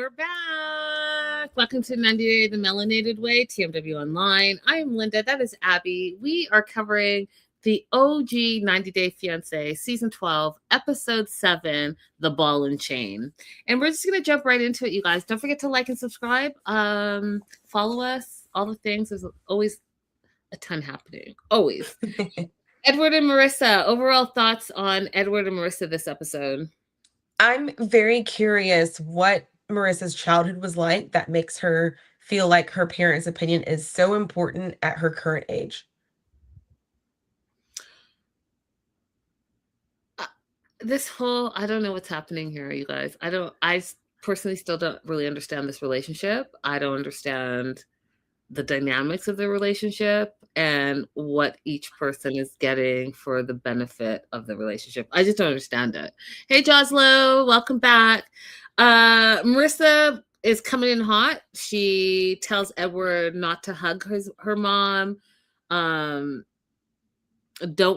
we're back. Welcome to 90 Day The Melanated Way, TMW Online. I am Linda. That is Abby. We are covering the OG 90 Day Fiancé, Season 12, Episode 7, The Ball and Chain. And we're just going to jump right into it, you guys. Don't forget to like and subscribe. Follow us, all the things. There's always a ton happening. Always. Edward and Marissa, overall thoughts on Edward and Marissa this episode? I'm very curious what Marissa's childhood was like that makes her feel like her parents' opinion is so important at her current age. I don't know what's happening here, you guys. I personally still don't really understand this relationship. I don't understand the dynamics of the relationship and what each person is getting for the benefit of the relationship. I just don't understand it. Hey, Joslo, welcome back. Marissa is coming in hot. She tells Edward not to hug her mom. Don't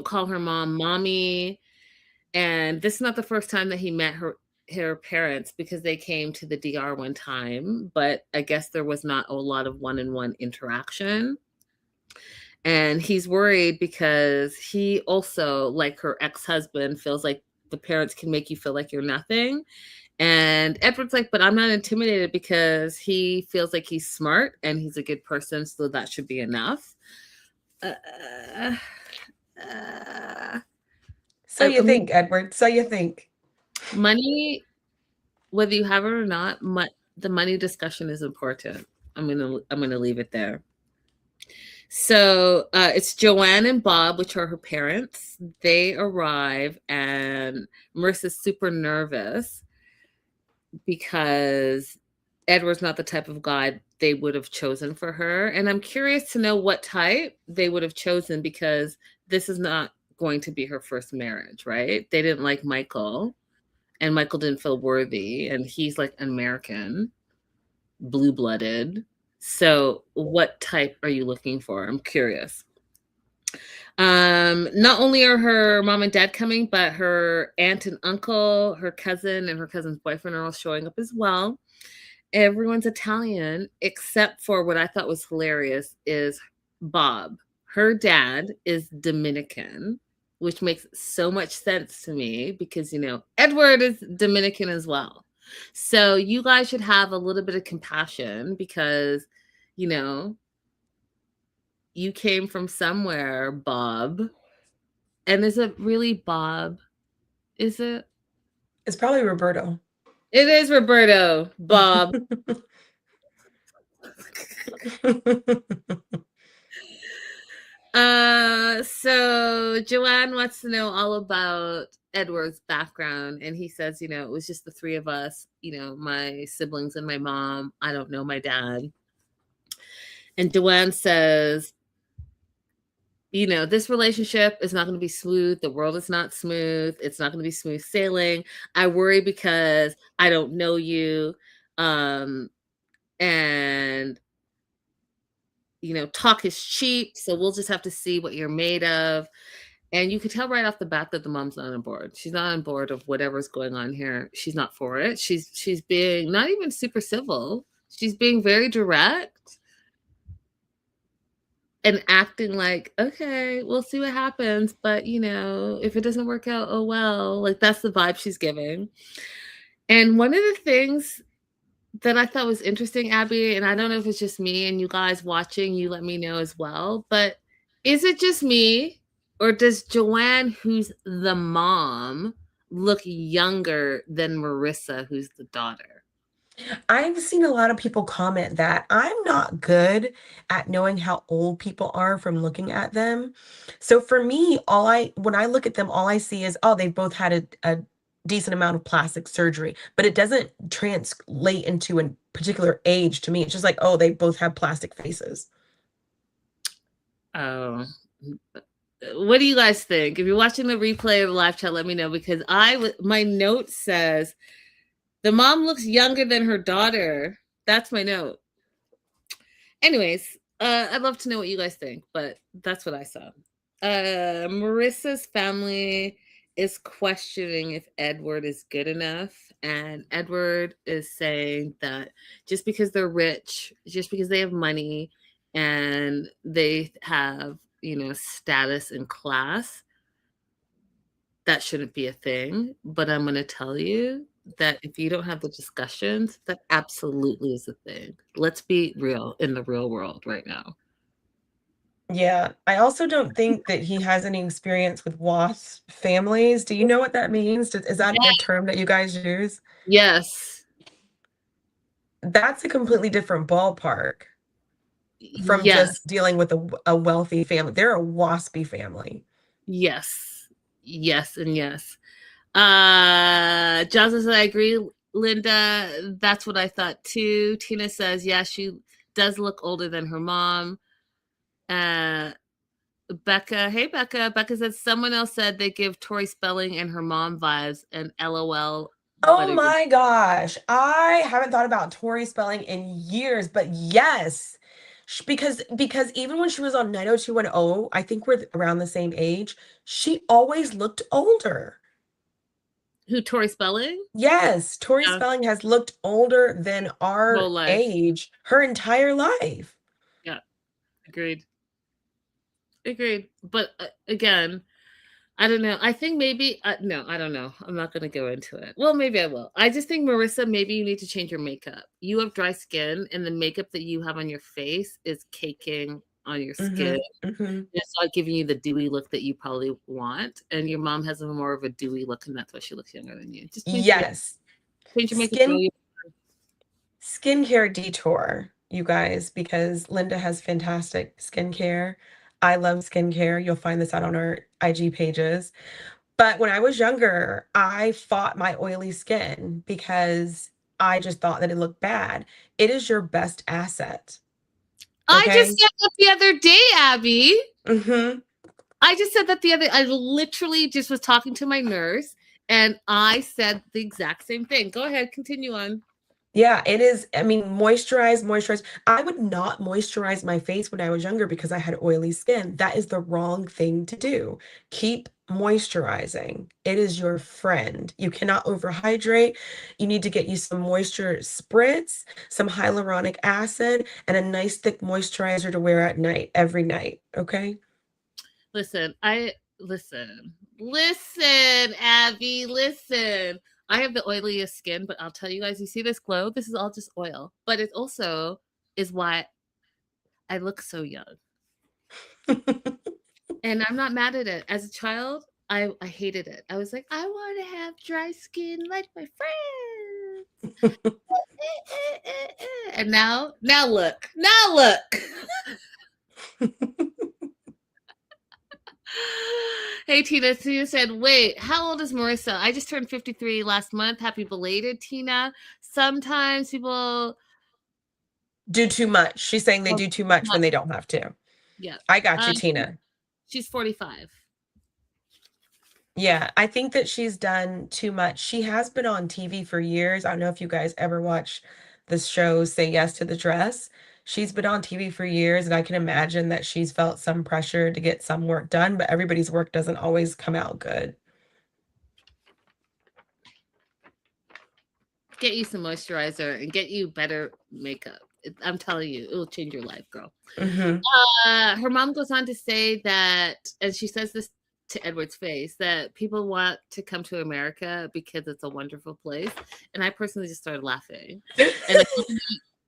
call her mom mommy. And this is not the first time that he met her parents, because they came to the DR one time, but I guess there was not a lot of one-on-one interaction. And he's worried because he also, like her ex-husband, feels like the parents can make you feel like you're nothing. And Edward's like, but I'm not intimidated because he feels like he's smart and he's a good person, so that should be enough. So you think, Edward? So you think? Money, whether you have it or not, the money discussion is important. I'm gonna leave it there. So it's Joanne and Bob, which are her parents. They arrive, and Marissa's super nervous because Edward's not the type of guy they would have chosen for her. And I'm curious to know what type they would have chosen, because this is not going to be her first marriage, right? They didn't like Michael, and Michael didn't feel worthy, and he's like an American, blue-blooded. So what type are you looking for? I'm curious. Not only are her mom and dad coming, but her aunt and uncle, her cousin, and her cousin's boyfriend are all showing up as well. Everyone's Italian, except for what I thought was hilarious is Bob. Her dad is Dominican, which makes so much sense to me because, Edward is Dominican as well. So you guys should have a little bit of compassion because, you came from somewhere, Bob. And is it really Bob? Is it? It's probably Roberto. It is Roberto, Bob. So Joanne wants to know all about Edward's background, and he says, it was just the three of us, my siblings and my mom. I don't know my dad. And Joanne says, this relationship is not going to be smooth. The world is not smooth. It's not going to be smooth sailing. I worry because I don't know you. And talk is cheap, so we'll just have to see what you're made of. And you could tell right off the bat that the mom's not on board. She's not on board of whatever's going on here. She's not for it. She's being not even super civil. She's being very direct and acting like, okay, we'll see what happens. But, if it doesn't work out, oh, well, like that's the vibe she's giving. And one of the things that I thought was interesting, Abby, and I don't know if it's just me, and you guys watching, you let me know as well, but is it just me, or does Joanne, who's the mom, look younger than Marissa, who's the daughter? I've seen a lot of people comment that I'm not good at knowing how old people are from looking at them. So for me, when I look at them, all I see is, oh, they've both had a decent amount of plastic surgery, but it doesn't translate into a particular age to me. It's just like, oh, they both have plastic faces. Oh, what do you guys think? If you're watching the replay of the live chat, let me know, because my note says the mom looks younger than her daughter. That's my note. Anyways, I'd love to know what you guys think, but that's what I saw. Marissa's family is questioning if Edward is good enough. And Edward is saying that just because they're rich, just because they have money and they have, status and class, that shouldn't be a thing. But I'm going to tell you that if you don't have the discussions, that absolutely is a thing. Let's be real in the real world right now. Yeah, I also don't think that he has any experience with WASP families. Do you know what that means? Is that the term that you guys use? Yes. That's a completely different ballpark from just Yes. dealing with a wealthy family. They're a waspy family. Yes. Yes and yes. Johnson said, I agree, Linda. That's what I thought too. Tina says, yeah, she does look older than her mom. Uh, Becca, hey Becca. Becca says someone else said they give Tori Spelling and her mom vibes, and LOL. But Oh it, my gosh. I haven't thought about Tori Spelling in years, but yes. Because even when she was on 90210, I think we're around the same age, she always looked older. who Tori Spelling? Yes, Tori Yeah, Spelling has looked older than whole our life. age her entire life. Yeah, agreed. Agreed. But again, I don't know. I think maybe no, I don't know. I'm not going to go into it. Well, maybe I will. I just think Marissa, maybe you need to change your makeup. You have dry skin, and the makeup that you have on your face is caking on your skin. Mhm, mhm. It's not giving you the dewy look that you probably want. And your mom has a more of a dewy look, and that's why she looks younger than you. Just Yes. change your makeup, girl. Skin skincare detour, you guys, because Linda has fantastic skincare. I love skincare. You'll find this out on our IG pages. But when I was younger, I fought my oily skin because I just thought that it looked bad. It is your best asset. I just Okay? said that the other day, Abby. Hmm. I just said that I literally just was talking to my nurse and I said the exact same thing. Go ahead, continue on. Yeah, it is. I mean, moisturize, moisturize. I would not moisturize my face when I was younger because I had oily skin. That is the wrong thing to do. Keep moisturizing. It is your friend. You cannot overhydrate. You need to get you some moisture spritz, some hyaluronic acid, and a nice thick moisturizer to wear at night, every night. Okay? Listen, listen, Abby, listen. I have the oiliest skin, but I'll tell you guys, you see this glow? This is all just oil. But it also is why I look so young. And I'm not mad at it. As a child, I hated it. I was like, I want to have dry skin like my friends. And now look. Hey Tina, Tina said, wait, how old is Marissa? I just turned 53 last month. Happy belated, Tina. Sometimes people Do too much. She's saying they oh, do too much when they don't have to. yeah. I got you, Um, Tina. she's 45. Yeah, I think that she's done too much. She has been on TV for years. I don't know if you guys ever watch the show Say Yes to the Dress. She's been on TV for years, and I can imagine that she's felt some pressure to get some work done, but everybody's work doesn't always come out good. Get you some moisturizer and get you better makeup. I'm telling you, it will change your life, girl. Hmm. Her mom goes on to say that, and she says this to Edward's face, that people want to come to America because it's a wonderful place. And I personally just started laughing. And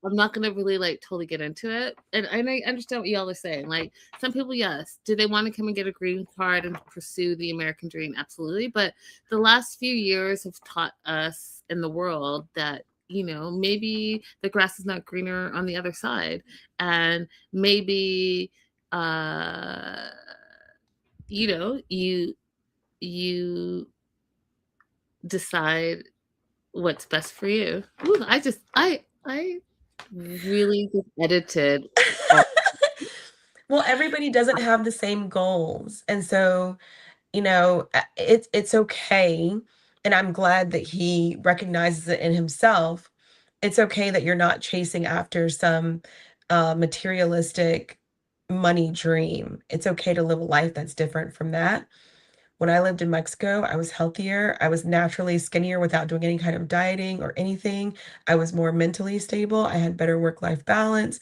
I'm not gonna really like totally get into it. And I understand what y'all are saying. Like some people, yes. Do they want to come and get a green card and pursue the American dream? Absolutely. But the last few years have taught us in the world that maybe the grass is not greener on the other side. And maybe uh you decide what's best for you. Ooh, I really just edited all. Well, everybody doesn't have the same goals. And so, it's okay. And I'm glad that he recognizes it in himself. It's okay that you're not chasing after some materialistic money dream. It's okay to live a life that's different from that. When I lived in Mexico, I was healthier. I was naturally skinnier without doing any kind of dieting or anything. I was more mentally stable. I had better work-life balance.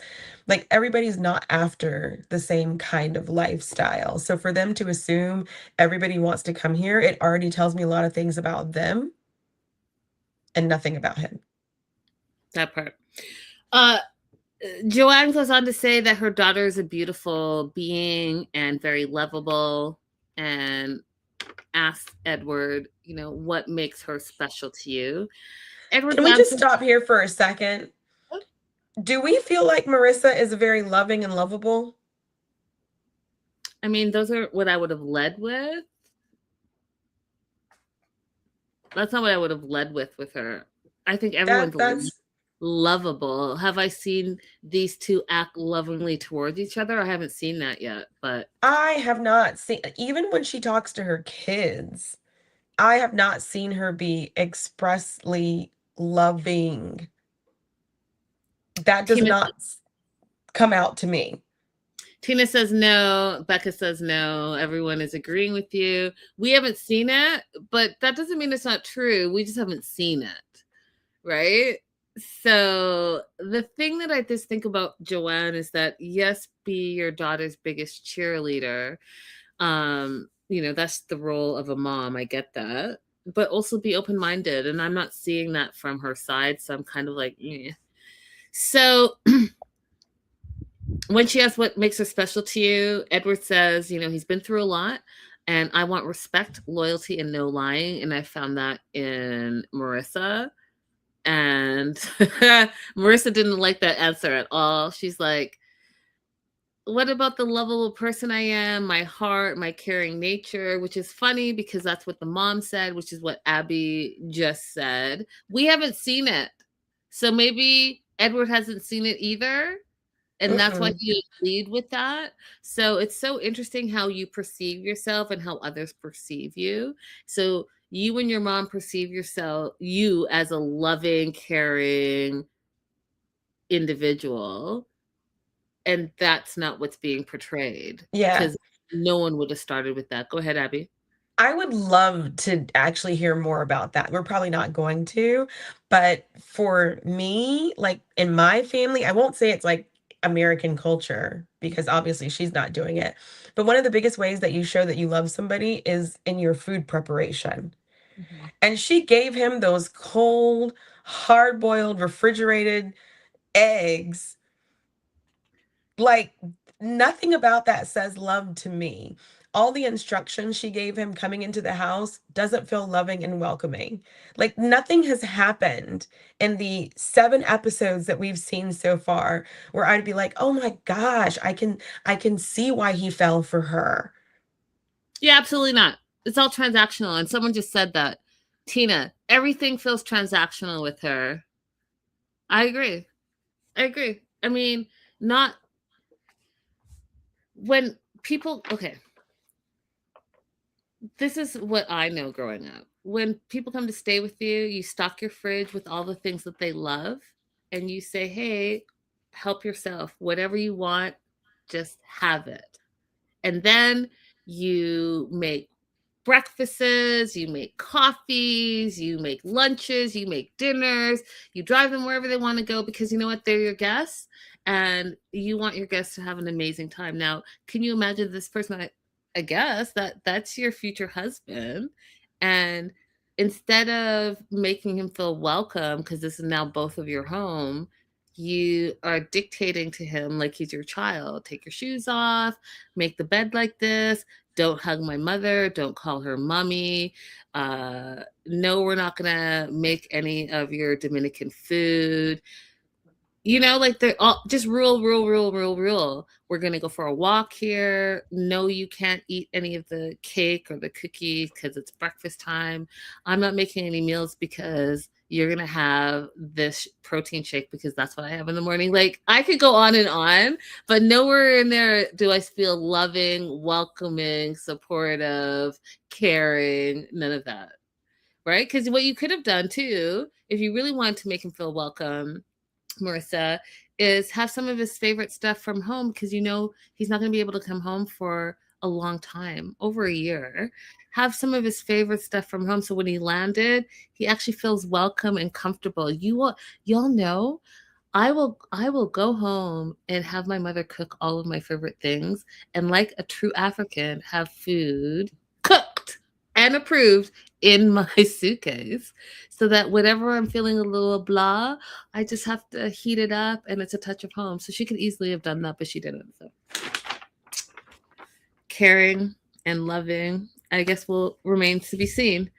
Like everybody's not after the same kind of lifestyle. So for them to assume everybody wants to come here, it already tells me a lot of things about them and nothing about him. That part. Uh, Joanne goes on to say that her daughter is a beautiful being and very lovable, and asks Edward, what makes her special to you? Can Edward's we just answer, stop here for a second? Do we feel like Marissa is very loving and lovable? I mean, those are what I would have led with. That's not what I would have led with her. I think everyone's That's lovable. Have I seen these two act lovingly towards each other? I haven't seen that yet, but I have not seen, even when she talks to her kids, I have not seen her be expressly loving. That does Tina not come out to me. Tina says no. Becca says no. Everyone is agreeing with you. We haven't seen it, but that doesn't mean it's not true. We just haven't seen it, right? So the thing that I just think about Joanne is that yes, be your daughter's biggest cheerleader. That's the role of a mom. I get that. But also be open-minded. And I'm not seeing that from her side. So I'm kind of like, eh. So when she asks what makes her special to you, Edward says, he's been through a lot and I want respect, loyalty, and no lying. And I found that in Marissa. And Marissa didn't like that answer at all. She's like, what about the lovable person I am, my heart, my caring nature, which is funny because that's what the mom said, which is what Abby just said. We haven't seen it. So maybe Edward hasn't seen it either. And that's why Mm-mm. he lead with that. So it's so interesting how you perceive yourself and how others perceive you. So you and your mom perceive you as a loving, caring individual, and that's not what's being portrayed Yeah. because no one would have started with that. Go ahead, Abby. I would love to actually hear more about that. We're probably not going to, but for me, like in my family, I won't say it's like American culture because obviously she's not doing it. But one of the biggest ways that you show that you love somebody is in your food preparation. Mhm. And she gave him those cold, hard-boiled, refrigerated eggs. Like, nothing about that says love to me. All the instructions she gave him coming into the house doesn't feel loving and welcoming. Like, nothing has happened in the 7 episodes that we've seen so far where I'd be like, "Oh my gosh, I can see why he fell for her." Yeah, absolutely not. It's all transactional. And someone just said that. Tina, everything feels transactional with her. I agree. I agree. I mean, not when people, okay, this is what I know growing up. When people come to stay with you, you stock your fridge with all the things that they love, and you say, hey, help yourself. Whatever you want, just have it. And then you make breakfasts, you make coffees, you make lunches, you make dinners, you drive them wherever they want to go because you know what? They're your guests and you want your guests to have an amazing time. Now, can you imagine this person? I guess that's your future husband. And instead of making him feel welcome, because this is now both of your home, you are dictating to him like he's your child. Take your shoes off, make the bed like this, don't hug my mother, don't call her mommy. No, we're not gonna make any of your Dominican food. Like they're all just rule. We're gonna go for a walk here. No, you can't eat any of the cake or the cookies because it's breakfast time. I'm not making any meals because you're gonna have this protein shake because that's what I have in the morning. Like I could go on, but nowhere in there do I feel loving, welcoming, supportive, caring, none of that. Right? Because what you could have done too, if you really wanted to make him feel welcome, Marissa, is have some of his favorite stuff from home because he's not going to be able to come home for a long time, over a year. have some of his favorite stuff from home. So when he landed, he actually feels welcome and comfortable. Y'all know I will go home and have my mother cook all of my favorite things, and like a true African, have food cooked and approved in my suitcase, so that whenever I'm feeling a little blah, I just have to heat it up and it's a touch of home. So she could easily have done that, but she didn't. So caring and loving, I guess, will remain to be seen.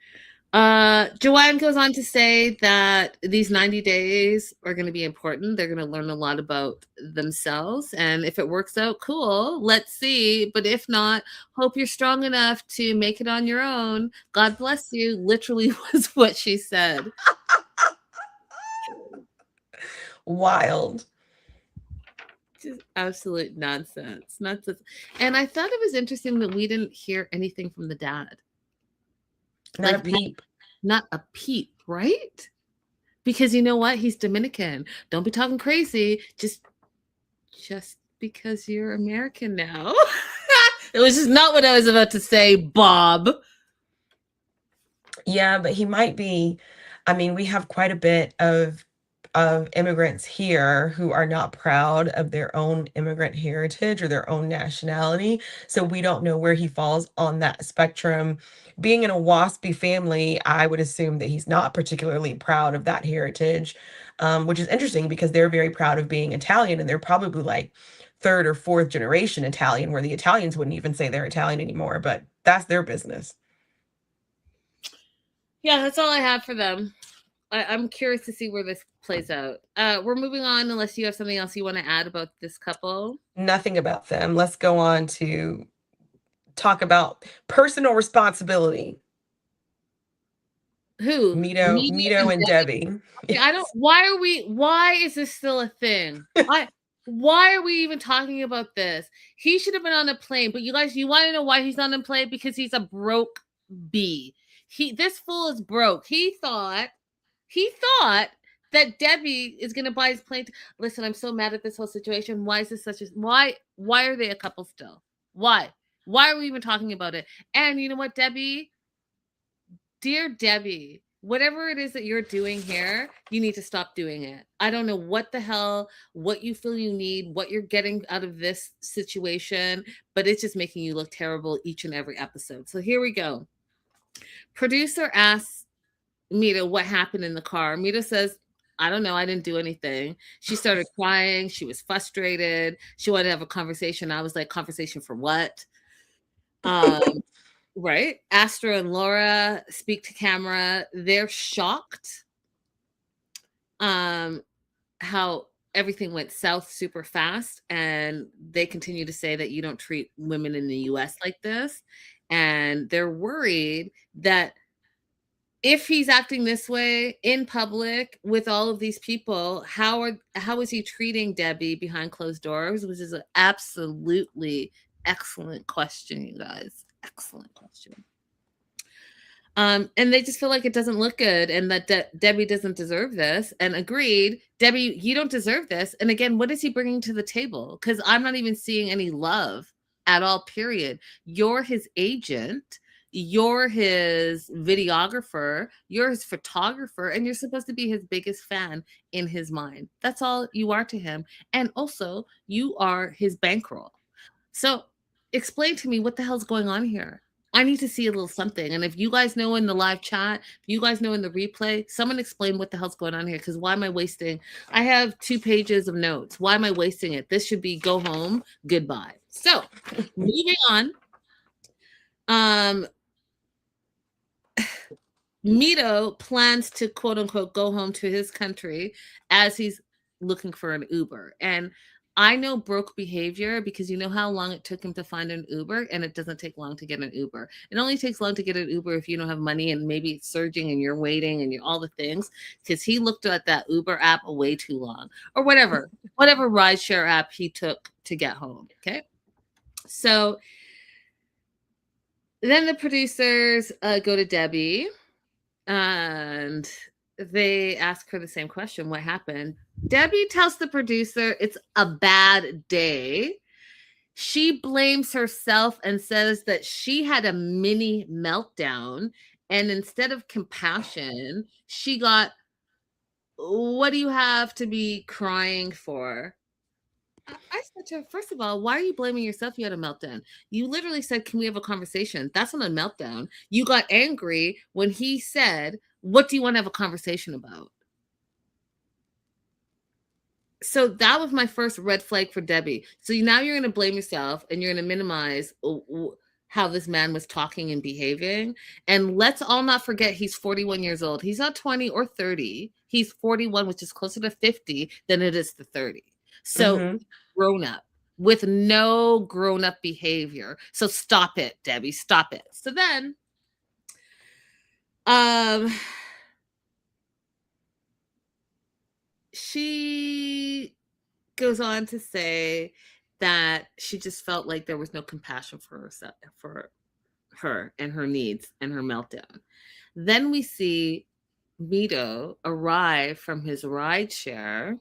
Joanne goes on to say that these 90 days are going to be important. They're going to learn a lot about themselves. And if it works out, cool. Let's see. But if not, hope you're strong enough to make it on your own. God bless you. Literally was what she said. Wild. Just absolute nonsense. Nonsense. And I thought it was interesting that we didn't hear anything from the dad. Not a Like, peep. not a peep, right? Because you know what? He's Dominican. Don't be talking crazy. Just because you're American now. It was just not what I was about to say, Bob. Yeah, but he might be. I mean, we have quite a bit of immigrants here who are not proud of their own immigrant heritage or their own nationality. So we don't know where he falls on that spectrum. Being in a WASPy family, I would assume that he's not particularly proud of that heritage, which is interesting because they're very proud of being Italian and they're probably like third or fourth generation Italian, where the Italians wouldn't even say they're Italian anymore, but that's their business. Yeah, that's all I have for them. I'm curious to see where this plays out. We're moving on, unless you have something else you want to add about this couple. Nothing about them. Let's go on to talk about personal responsibility. Who? Media Mito and and Debbie. Okay, I don't. Yes. Why is this still a thing? Why are we even talking about this? He should have been on a plane. But you guys, you want to know why he's on a plane? Because he's a broke bee. This fool is broke. He thought that Debbie is gonna buy his plane. Listen, I'm so mad at this whole situation. Why is this such a why are they a couple still? Why? Why are we even talking about it? And you know what, Debbie? Dear Debbie, whatever it is that you're doing here, you need to stop doing it. I don't know what the hell, what you feel you need, what you're getting out of this situation, but it's just making you look terrible each and every episode. So here we go. Producer asks Mita what happened in the car. Mita says, I don't know. I didn't do anything. She started crying. She was frustrated. She wanted to have a conversation. I was like, conversation for what? Um, Right. Astra and Laura speak to camera. They're shocked how everything went south super fast. And they continue to say that you don't treat women in the US like this. And they're worried that if he's acting this way in public with all of these people, how is he treating Debbie behind closed doors? Which is an absolutely excellent question, you guys. Excellent question. And they just feel like it doesn't look good and that Debbie doesn't deserve this. And agreed, Debbie, you don't deserve this. And again, what is he bringing to the table? Because I'm not even seeing any love at all, period. You're his agent. You're his videographer. You're his photographer. And you're supposed to be his biggest fan in his mind. That's all you are to him. And also, you are his bankroll. So explain to me what the hell's going on here. I need to see a little something. And if you guys know in the live chat, if you guys know in the replay, someone explain what the hell's going on here. Because why am I wasting? I have 2 pages of notes. Why am I wasting it? This should be go home, goodbye. So moving on. Mito plans to quote unquote go home to his country as he's looking for an Uber. And I know broke behavior because you know how long it took him to find an Uber, and it doesn't take long to get an Uber. It only takes long to get an Uber if you don't have money and maybe it's surging and you're waiting and you're all the things, because he looked at that Uber app way too long or whatever rideshare app he took to get home. Okay. So then the producers go to Debbie and they ask her the same question. What happened? Debbie tells the producer it's a bad day. She blames herself and says that she had a mini meltdown. And instead of compassion, she got, what do you have to be crying for? I said to her, first of all, why are you blaming yourself? You had a meltdown. You literally said, can we have a conversation? That's not a meltdown. You got angry when he said, what do you want to have a conversation about? So that was my first red flag for Debbie. So now you're going to blame yourself and you're going to minimize how this man was talking and behaving. And let's all not forget he's 41 years old. He's not 20 or 30. He's 41, which is closer to 50 than it is to 30. So Mm-hmm. grown up with no grown up behavior. So stop it, Debbie. Stop it. So then um she goes on to say that she just felt like there was no compassion for herself, for her and her needs and her meltdown. Then we see Mito arrive from his ride share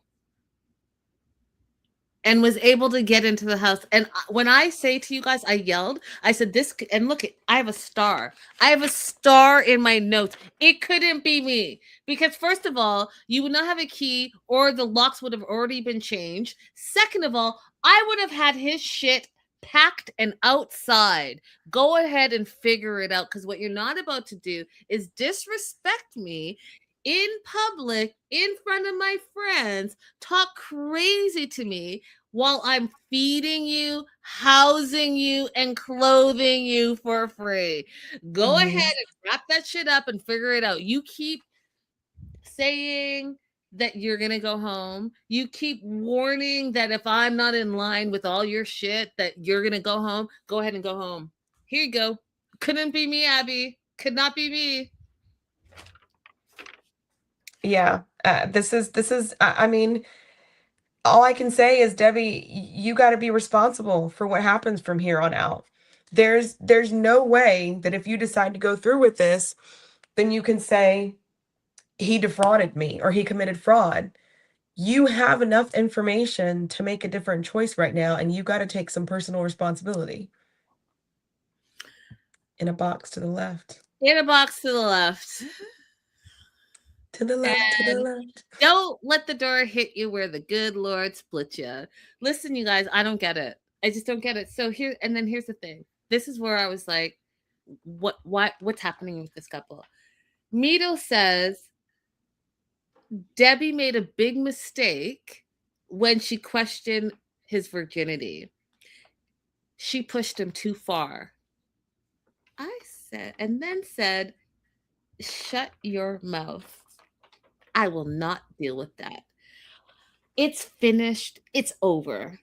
and was able to get into the house. And when I say to you guys, I yelled, I said, this, and look, I have a star. I have a star in my notes. It couldn't be me. Because, first of all, you would not have a key or the locks would have already been changed. Second of all, I would have had his shit packed and outside. Go ahead and figure it out. Because what you're not about to do is disrespect me in public, in front of my friends, talk crazy to me while I'm feeding you, housing you, and clothing you for free. Go ahead Mm-hmm. and wrap that shit up and figure it out. You keep saying that you're going to go home. You keep warning that if I'm not in line with all your shit, that you're going to go home. Go ahead and go home. Here you go. Couldn't be me, Abby. Could not be me. Yeah. This is I mean, all I can say is, Debbie, you got to be responsible for what happens from here on out. There's no way that if you decide to go through with this, then you can say he defrauded me or he committed fraud. You have enough information to make a different choice right now, and you got to take some personal responsibility. In a box to the left. In a box to the left. To the left, to the And left. don't let the door hit you where the good Lord split you. Listen, you guys, I don't get it. I just don't get it. So here, and then here's the thing. This is where I was like, what's happening with this couple? Mito says Debbie made a big mistake when she questioned his virginity. She pushed him too far. I said, and then said, shut your mouth. I will not deal with that. It's finished. It's over.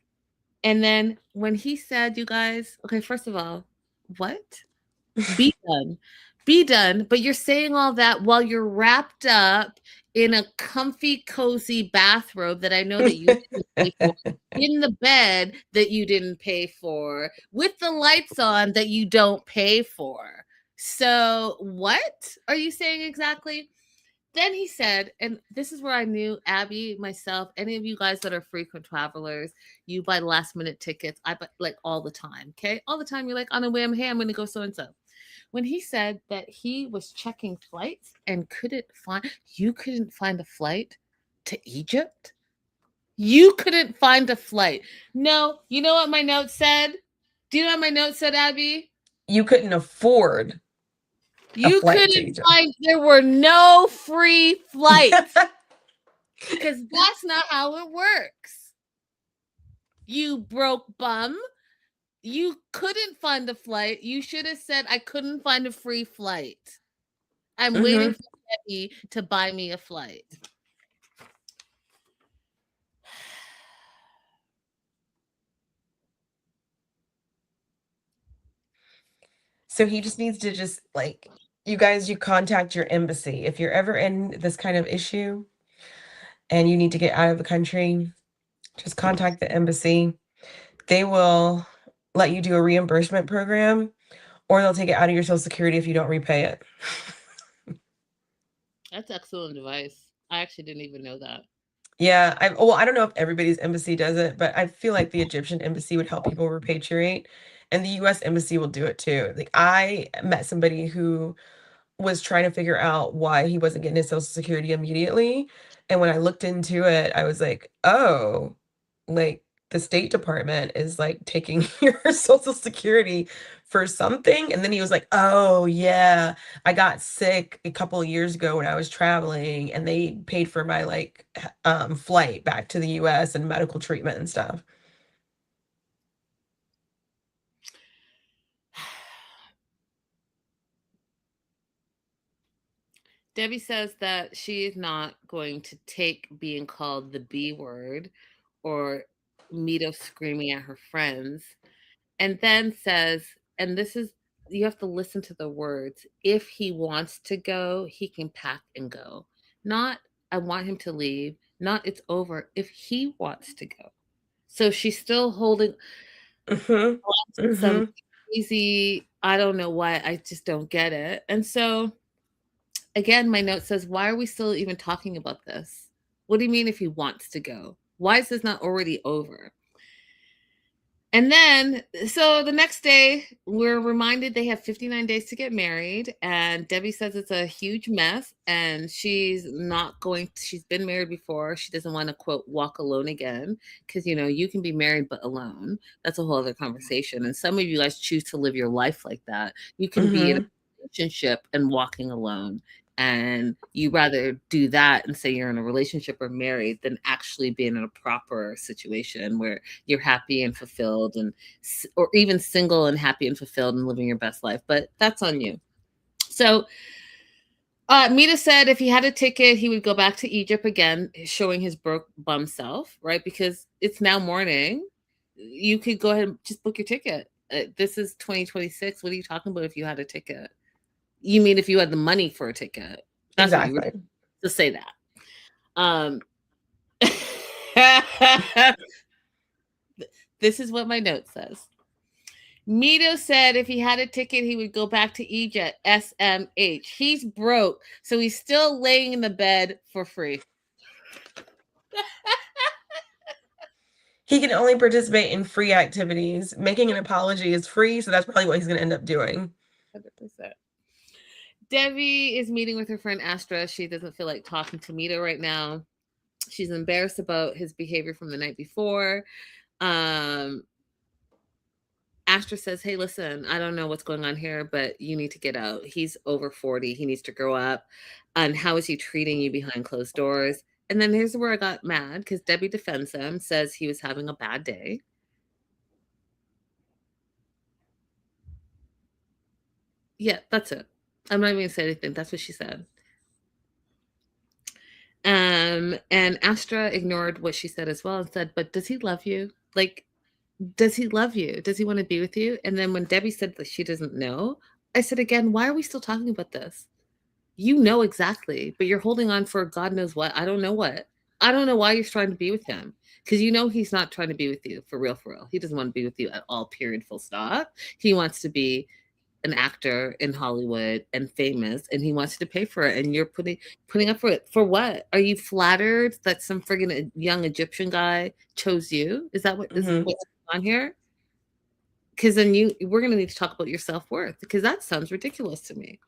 And then when he said, you guys, okay, first of all, what? Be done. Be done. But you're saying all that while you're wrapped up in a comfy, cozy bathrobe that I know that you didn't pay for, in the bed that you didn't pay for, with the lights on that you don't pay for. So, what are you saying exactly? Then he said, and this is where I knew Abby, myself, any of you guys that are frequent travelers, you buy last minute tickets. I buy like all the time. Okay. All the time. You're like on a whim, hey, I'm going to go so and so. When he said that he was checking flights and you couldn't find a flight to Egypt. You couldn't find a flight. No, you know what my note said? Do you know what my note said, Abby? You couldn't afford a You flight to couldn't Egypt. find, there were no free flights. Because that's not how it works. You broke bum. You couldn't find a flight. You should have said, I couldn't find a free flight. I'm waiting Mm-hmm. for Debbie to buy me a flight. So he just needs to just like, you guys, you contact your embassy. If you're ever in this kind of issue and you need to get out of the country, just contact the embassy. They will let you do a reimbursement program, or they'll take it out of your Social Security if you don't repay it. That's excellent advice. I actually didn't even know that. Yeah, I don't know if everybody's embassy does it, but I feel like the Egyptian embassy would help people repatriate, and the US embassy will do it too. Like, I met somebody who was trying to figure out why he wasn't getting his Social Security immediately, and when I looked into it, I was like, "Oh, like, the State Department is, like, taking your Social Security for something?" And then he was like, "Oh, yeah, I got sick a couple of years ago when I was traveling, and they paid for my, like, flight back to the US and medical treatment and stuff." Debbie says that she is not going to take being called the B word or Mito screaming at her friends, and then says, and this is, you have to listen to the words, if he wants to go, he can pack and go. Not, I want him to leave. Not, it's over. If he wants to go. So she's still holding Mhm. on to some Mhm. crazy, I don't know why, I just don't get it. And so again, my note says, why are we still even talking about this? What do you mean if he wants to go? Why is this not already over? And then, so the next day, we're reminded they have 59 days to get married. And Debbie says it's a huge mess. And she's not going, she's been married before. She doesn't want to, quote, walk alone again. Because, you know, you can be married but alone. That's a whole other conversation. And some of you guys choose to live your life like that. You can be in a Mhm. relationship and walking alone, and you rather do that and say you're in a relationship or married than actually being in a proper situation where you're happy and fulfilled, and or even single and happy and fulfilled and living your best life. But that's on you. So Mita said if he had a ticket, he would go back to Egypt again, showing his broke bum self, right? Because it's now morning. You could go ahead and just book your ticket. This is 2026. What are you talking about if you had a ticket? You mean if you had the money for a ticket? That's what you were Exactly. to say that. Um, this is what my note says. Mito said if he had a ticket, he would go back to Egypt. SMH. He's broke, so he's still laying in the bed for free. He can only participate in free activities. Making an apology is free, so that's probably what he's gonna end up doing. 100%. Debbie is meeting with her friend Astra. She doesn't feel like talking to Mito right now. She's embarrassed about his behavior from the night before. Um, Astra says, hey, listen, I don't know what's going on here, but you need to get out. He's over 40. He needs to grow up. And how is he treating you behind closed doors? And then here's where I got mad because Debbie defends him, says he was having a bad day. Yeah, that's it. I'm not even going to say anything. That's what she said. And Astra ignored what she said as well and said, but does he love you? Like, does he love you? Does he want to be with you? And then when Debbie said that she doesn't know, I said again, why are we still talking about this? You know exactly, but you're holding on for God knows what. I don't know what. I don't know why you're trying to be with him. Because you know he's not trying to be with you for real, for real. He doesn't want to be with you at all, period, full stop. He wants to be an actor in Hollywood and famous, and he wants you to pay for it, and you're putting up for it. For what? Are you flattered that some friggin' young Egyptian guy chose you? Is that what is Mhm. what's on here? Because then we're gonna need to talk about your self-worth, because that sounds ridiculous to me.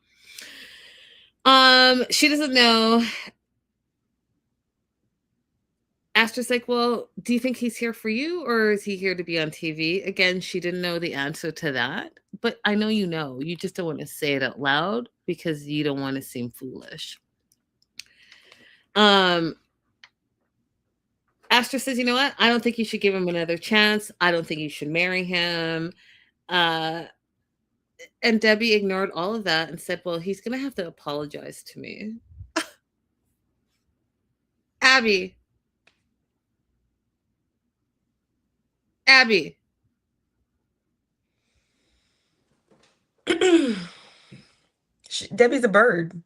She doesn't know. Astra's like, well, do you think he's here for you or is he here to be on TV? Again, she didn't know the answer to that, but I know you know. You just don't want to say it out loud because you don't want to seem foolish. Um, Astra says, you know what? I don't think you should give him another chance. I don't think you should marry him. Uh, and Debbie ignored all of that and said, well, he's going to have to apologize to me. Abby, Abby. Debbie's a bird.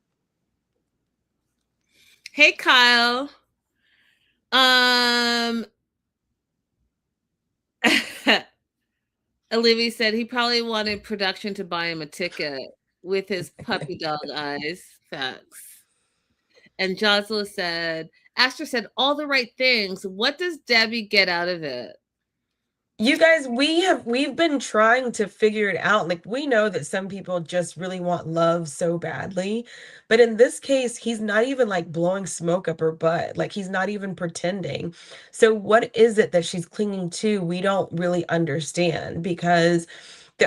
Hey, Kyle. Um, Olivia said he probably wanted production to buy him a ticket with his puppy dog eyes. Facts. And Josla said, Astor said all the right things. What does Debbie get out of it? You guys, we've been trying to figure it out. Like we know that some people just really want love so badly, but in this case, he's not even like blowing smoke up her butt. Like he's not even pretending. So what is it that she's clinging to? We don't really understand because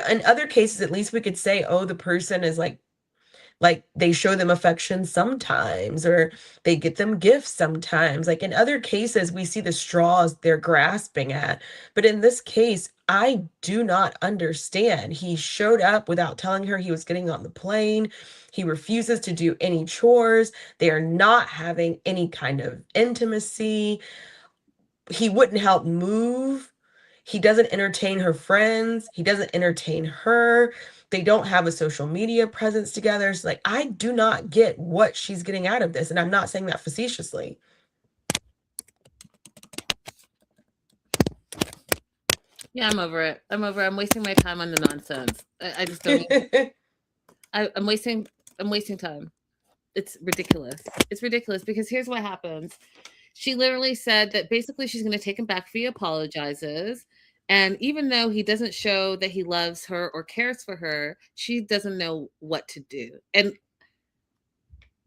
in other cases, at least we could say, oh, the person is like they show them affection sometimes or they get them gifts sometimes. Like in other cases we see the straws they're grasping at, but in this case I do not understand. He showed up without telling her he was getting on the plane. He refuses to do any chores. They are not having any kind of intimacy. He wouldn't help move. He doesn't entertain her friends. He doesn't entertain her. They don't have a social media presence together. It's like, I do not get what she's getting out of this. And I'm not saying that facetiously. Yeah, I'm over it. I'm wasting my time on the nonsense. I just don't. I'm wasting. I'm wasting time. It's ridiculous. It's ridiculous because here's what happens. She literally said that basically she's going to take him back if he apologizes. And even though he doesn't show that he loves her or cares for her, she doesn't know what to do. And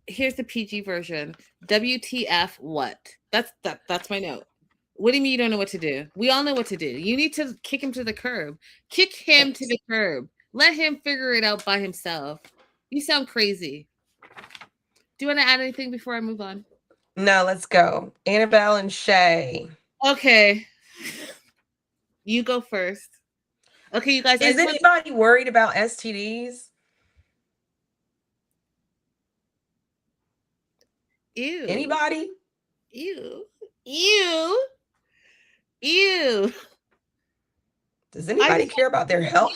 here's the PG version. WTF what? That's my note. What do you mean you don't know what to do? We all know what to do. You need to kick him to the curb. Kick him to the curb. Let him figure it out by himself. You sound crazy. Do you want to add anything before I move on? No, let's go. Annabelle and Shay. Okay. You go first. Okay, you guys. Is anybody worried about STDs? Ew. Anybody? Ew. Ew. Ew. Does anybody care about their health?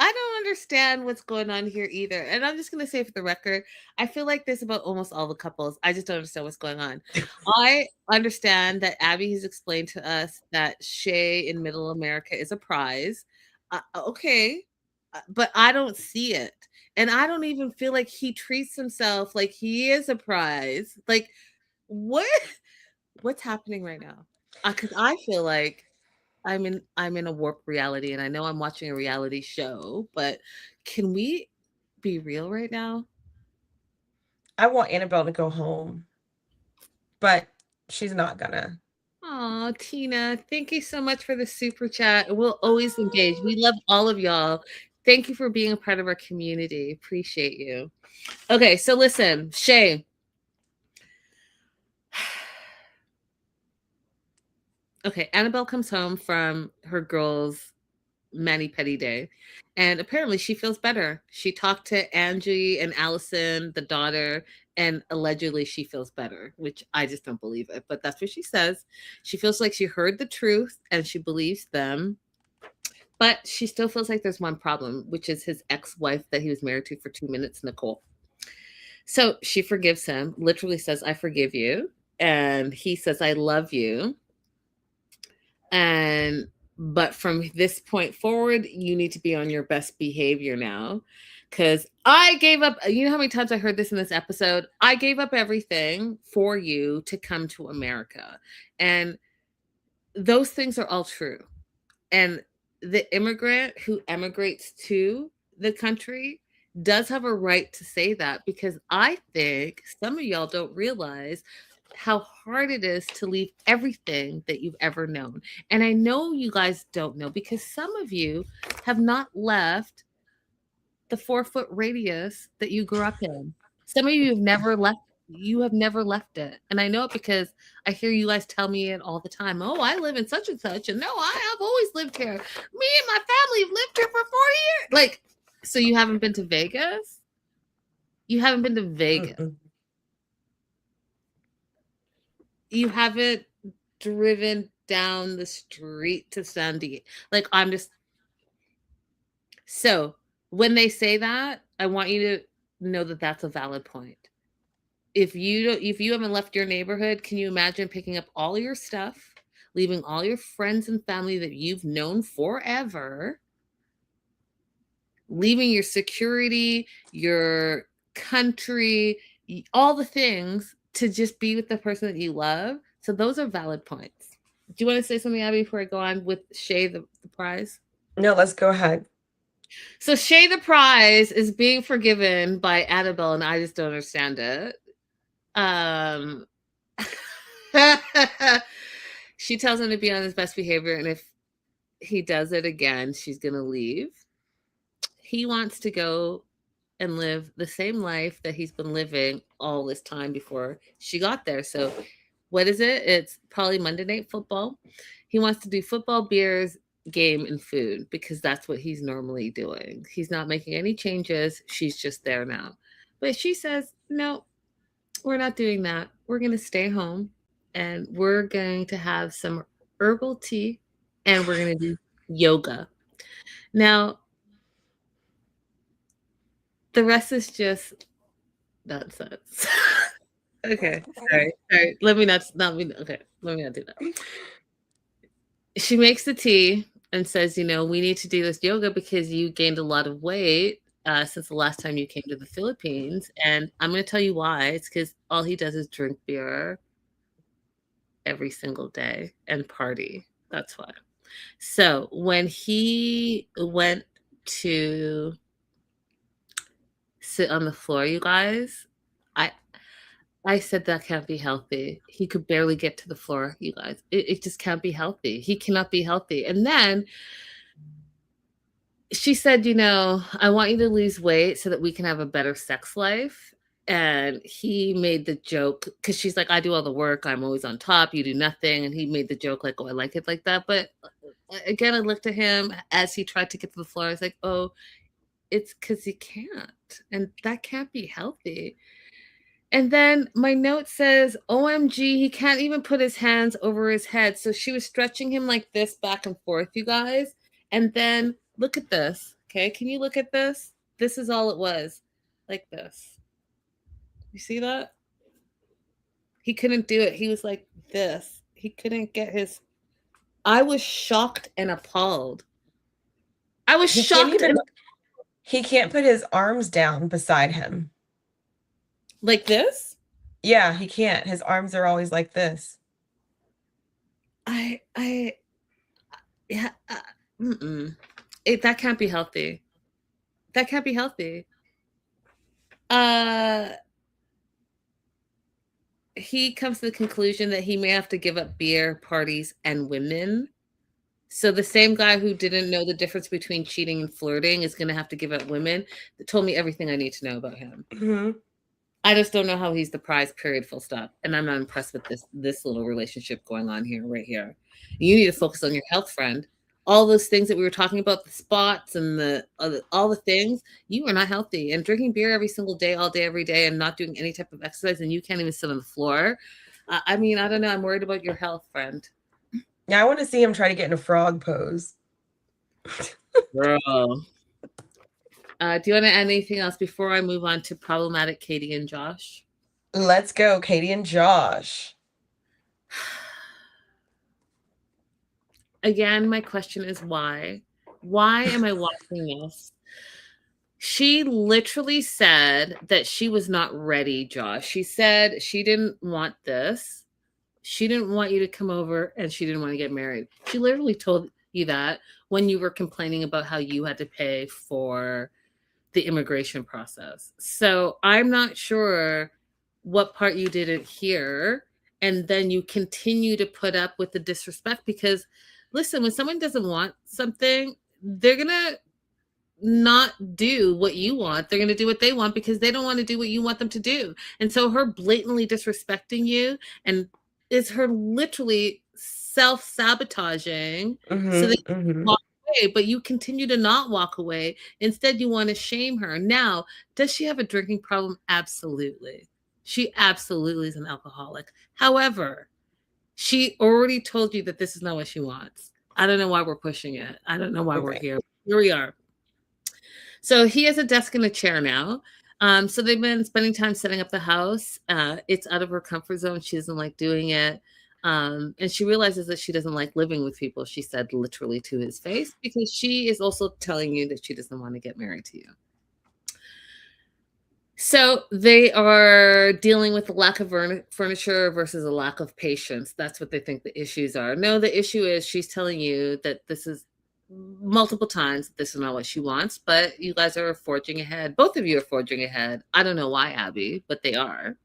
I don't understand what's going on here either. And I'm just going to say for the record, I feel like this about almost all the couples. I just don't understand what's going on. I understand that Abby has explained to us that Shay in Middle America is a prize. Okay. But I don't see it. And I don't even feel like he treats himself like he is a prize. Like, what's happening right now? Because I feel like I'm in a warped reality, and I know I'm watching a reality show, but can we be real right now? I want Annabelle to go home, but she's not gonna. Oh, Tina, thank you so much for the super chat. We'll always engage. We love all of y'all. Thank you for being a part of our community. Appreciate you. Okay, so listen, Shay. Okay, Annabelle comes home from her girls' mani-pedi day, and apparently she feels better. She talked to Angie and Allison, the daughter, and allegedly she feels better, which I just don't believe it, but that's what she says. She feels like she heard the truth and she believes them, but she still feels like there's one problem, which is his ex-wife that he was married to for 2 minutes, Nicole. So she forgives him, literally says, I forgive you. And he says, I love you. But from this point forward, you need to be on your best behavior now. Because I gave up, you know how many times I heard this in this episode? I gave up everything for you to come to America. And those things are all true. And the immigrant who emigrates to the country does have a right to say that, because I think some of y'all don't realize how hard it is to leave everything that you've ever known. And I know you guys don't know because some of you have not left the 4-foot radius that you grew up in. Some of you have never left. You have never left it. And I know it because I hear you guys tell me it all the time. Oh, I live in such and such. And no, I have always lived here. Me and my family have lived here for 40 years. Like, so you haven't been to Vegas? You haven't been to Vegas. Mm-mm. You haven't driven down the street to San Diego. Like, I'm just. So when they say that, I want you to know that that's a valid point. If you haven't left your neighborhood, can you imagine picking up all your stuff, leaving all your friends and family that you've known forever, leaving your security, your country, all the things, to just be with the person that you love. So those are valid points. Do you want to say something, Abby, before I go on with Shay the prize? No, let's go ahead. So Shay the prize is being forgiven by Annabelle, and I just don't understand it. Um, she tells him to be on his best behavior, and if he does it again, she's gonna leave. He wants to go and live the same life that he's been living all this time before she got there. So, what is it? It's probably Monday Night Football. He wants to do football, beers, game, and food because that's what he's normally doing. He's not making any changes. She's just there now. But she says, no, we're not doing that. We're going to stay home and we're going to have some herbal tea and we're going to do yoga. Now, the rest is just nonsense. Okay, sorry. Let me not okay. Let me not do that. She makes the tea and says, we need to do this yoga because you gained a lot of weight since the last time you came to the Philippines. And I'm going to tell you why. It's because all he does is drink beer every single day and party. That's why. So when he went to sit on the floor, you guys, I said that can't be healthy. He could barely get to the floor, you guys. It just can't be healthy. He cannot be healthy. And then she said, I want you to lose weight so that we can have a better sex life. And he made the joke because she's like, I do all the work. I'm always on top. You do nothing. And he made the joke like, oh, I like it like that. But again, I looked at him as he tried to get to the floor. I was like, oh, it's because he can't. And that can't be healthy. And then my note says, OMG, he can't even put his hands over his head. So she was stretching him like this back and forth, you guys. And then look at this. Okay. Can you look at this? This is all it was. Like this. You see that? He couldn't do it. He was like this. He couldn't get his. I was shocked and appalled. I was He can't shocked even, and he can't put his arms down beside him. like this. Yeah, he can't. His arms are always like this. Yeah. That can't be healthy. That can't be healthy. He comes to the conclusion that he may have to give up beer, parties, and women. So the same guy who didn't know the difference between cheating and flirting is going to have to give up women. That told me everything I need to know about him. Mm-hmm. I just don't know how he's the prize, period, full stop. And I'm not impressed with this little relationship going on here, right here. You need to focus on your health, friend. All those things that we were talking about, the spots and all the things, you are not healthy. And drinking beer every single day, all day, every day, and not doing any type of exercise, and you can't even sit on the floor. I mean, I don't know. I'm worried about your health, friend. Yeah, I want to see him try to get in a frog pose. Girl. Do you want to add anything else before I move on to problematic Katie and Josh? Let's go, Katie and Josh. Again, my question is why? Why am I watching this? She literally said that she was not ready, Josh. She said she didn't want this. She didn't want you to come over and she didn't want to get married. She literally told you that when you were complaining about how you had to pay for the immigration process. So I'm not sure what part you didn't hear. And then you continue to put up with the disrespect because, listen, when someone doesn't want something, they're going to not do what you want. They're going to do what they want because they don't want to do what you want them to do. And so her blatantly disrespecting you and is her literally self-sabotaging so that Mm-hmm, mm-hmm. walk away, but you continue to not walk away. Instead, you want to shame her. Now, does she have a drinking problem? Absolutely. She absolutely is an alcoholic. However, she already told you that this is not what she wants. I don't know why we're pushing it. I don't know why we're Okay. here. Here we are. So he has a desk and a chair now. So they've been spending time setting up the house. It's out of her comfort zone. She doesn't like doing it. And she realizes that she doesn't like living with people, she said literally to his face, because she is also telling you that she doesn't want to get married to you. So they are dealing with the lack of furniture versus a lack of patience. That's what they think the issues are. No, the issue is she's telling you that this is multiple times this is not what she wants, but you guys are forging ahead. Both of you are forging ahead. I don't know why, Abby, but they are.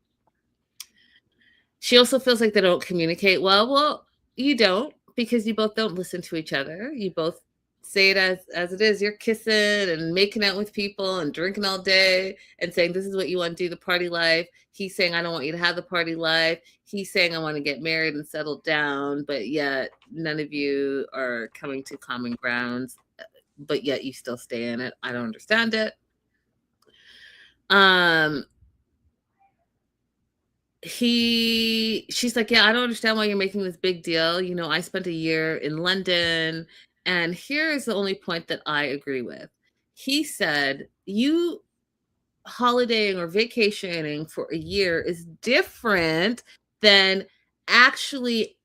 She also feels like they don't communicate well. Well, you don't, because you both don't listen to each other. You both say it as it is. You're kissing and making out with people and drinking all day and saying this is what you want to do, the party life. He's saying I don't want you to have the party life. He's saying I want to get married and settle down, but yet none of you are coming to common grounds, but yet you still stay in it. I don't understand it. Um she's like, yeah, I don't understand why you're making this big deal. You know, I spent a year in London, and here is the only point that I agree with. He said, you holidaying or vacationing for a year is different than actually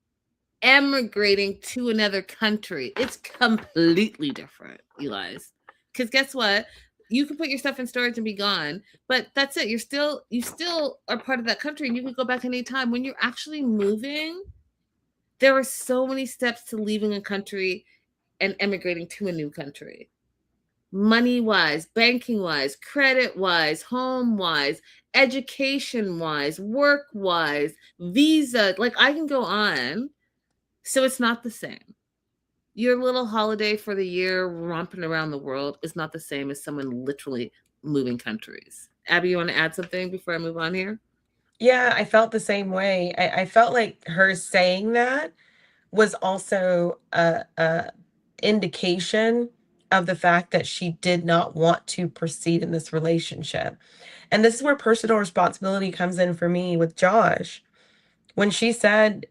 emigrating to another country. It's completely different, Elias. Because guess what? You can put your stuff in storage and be gone, but that's it. You still are part of that country, and you can go back anytime. When you're actually moving, there are so many steps to leaving a country and emigrating to a new country. Money wise, banking wise, credit wise, home wise, education wise, work wise, visa. Like I can go on. So it's not the same. Your little holiday for the year romping around the world is not the same as someone literally moving countries. Abby, you want to add something before I move on here? Yeah, I felt the same way. I felt like her saying that was also a indication of the fact that she did not want to proceed in this relationship. And this is where personal responsibility comes in for me with Josh. When she said,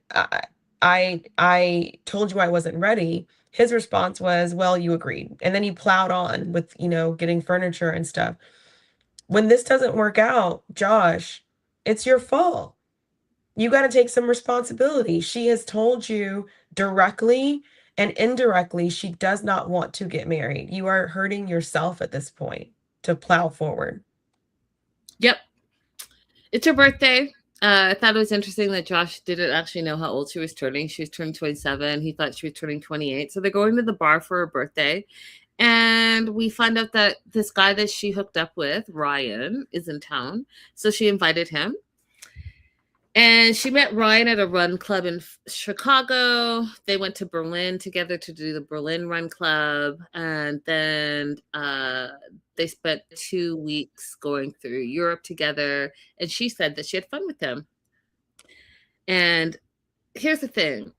I told you I wasn't ready, his response was, well, you agreed. And then he plowed on with, getting furniture and stuff. When this doesn't work out, Josh, it's your fault. You got to take some responsibility. She has told you directly and indirectly she does not want to get married. You are hurting yourself at this point to plow forward. Yep. It's her birthday. I thought it was interesting that Josh didn't actually know how old she was turning. She was turning 27. He thought she was turning 28. So they're going to the bar for her birthday. And we find out that this guy that she hooked up with, Ryan, is in town. So she invited him. And she met Ryan at a run club in Chicago. They went to Berlin together to do the Berlin Run Club. And then they spent 2 weeks going through Europe together. And she said that she had fun with him. And here's the thing,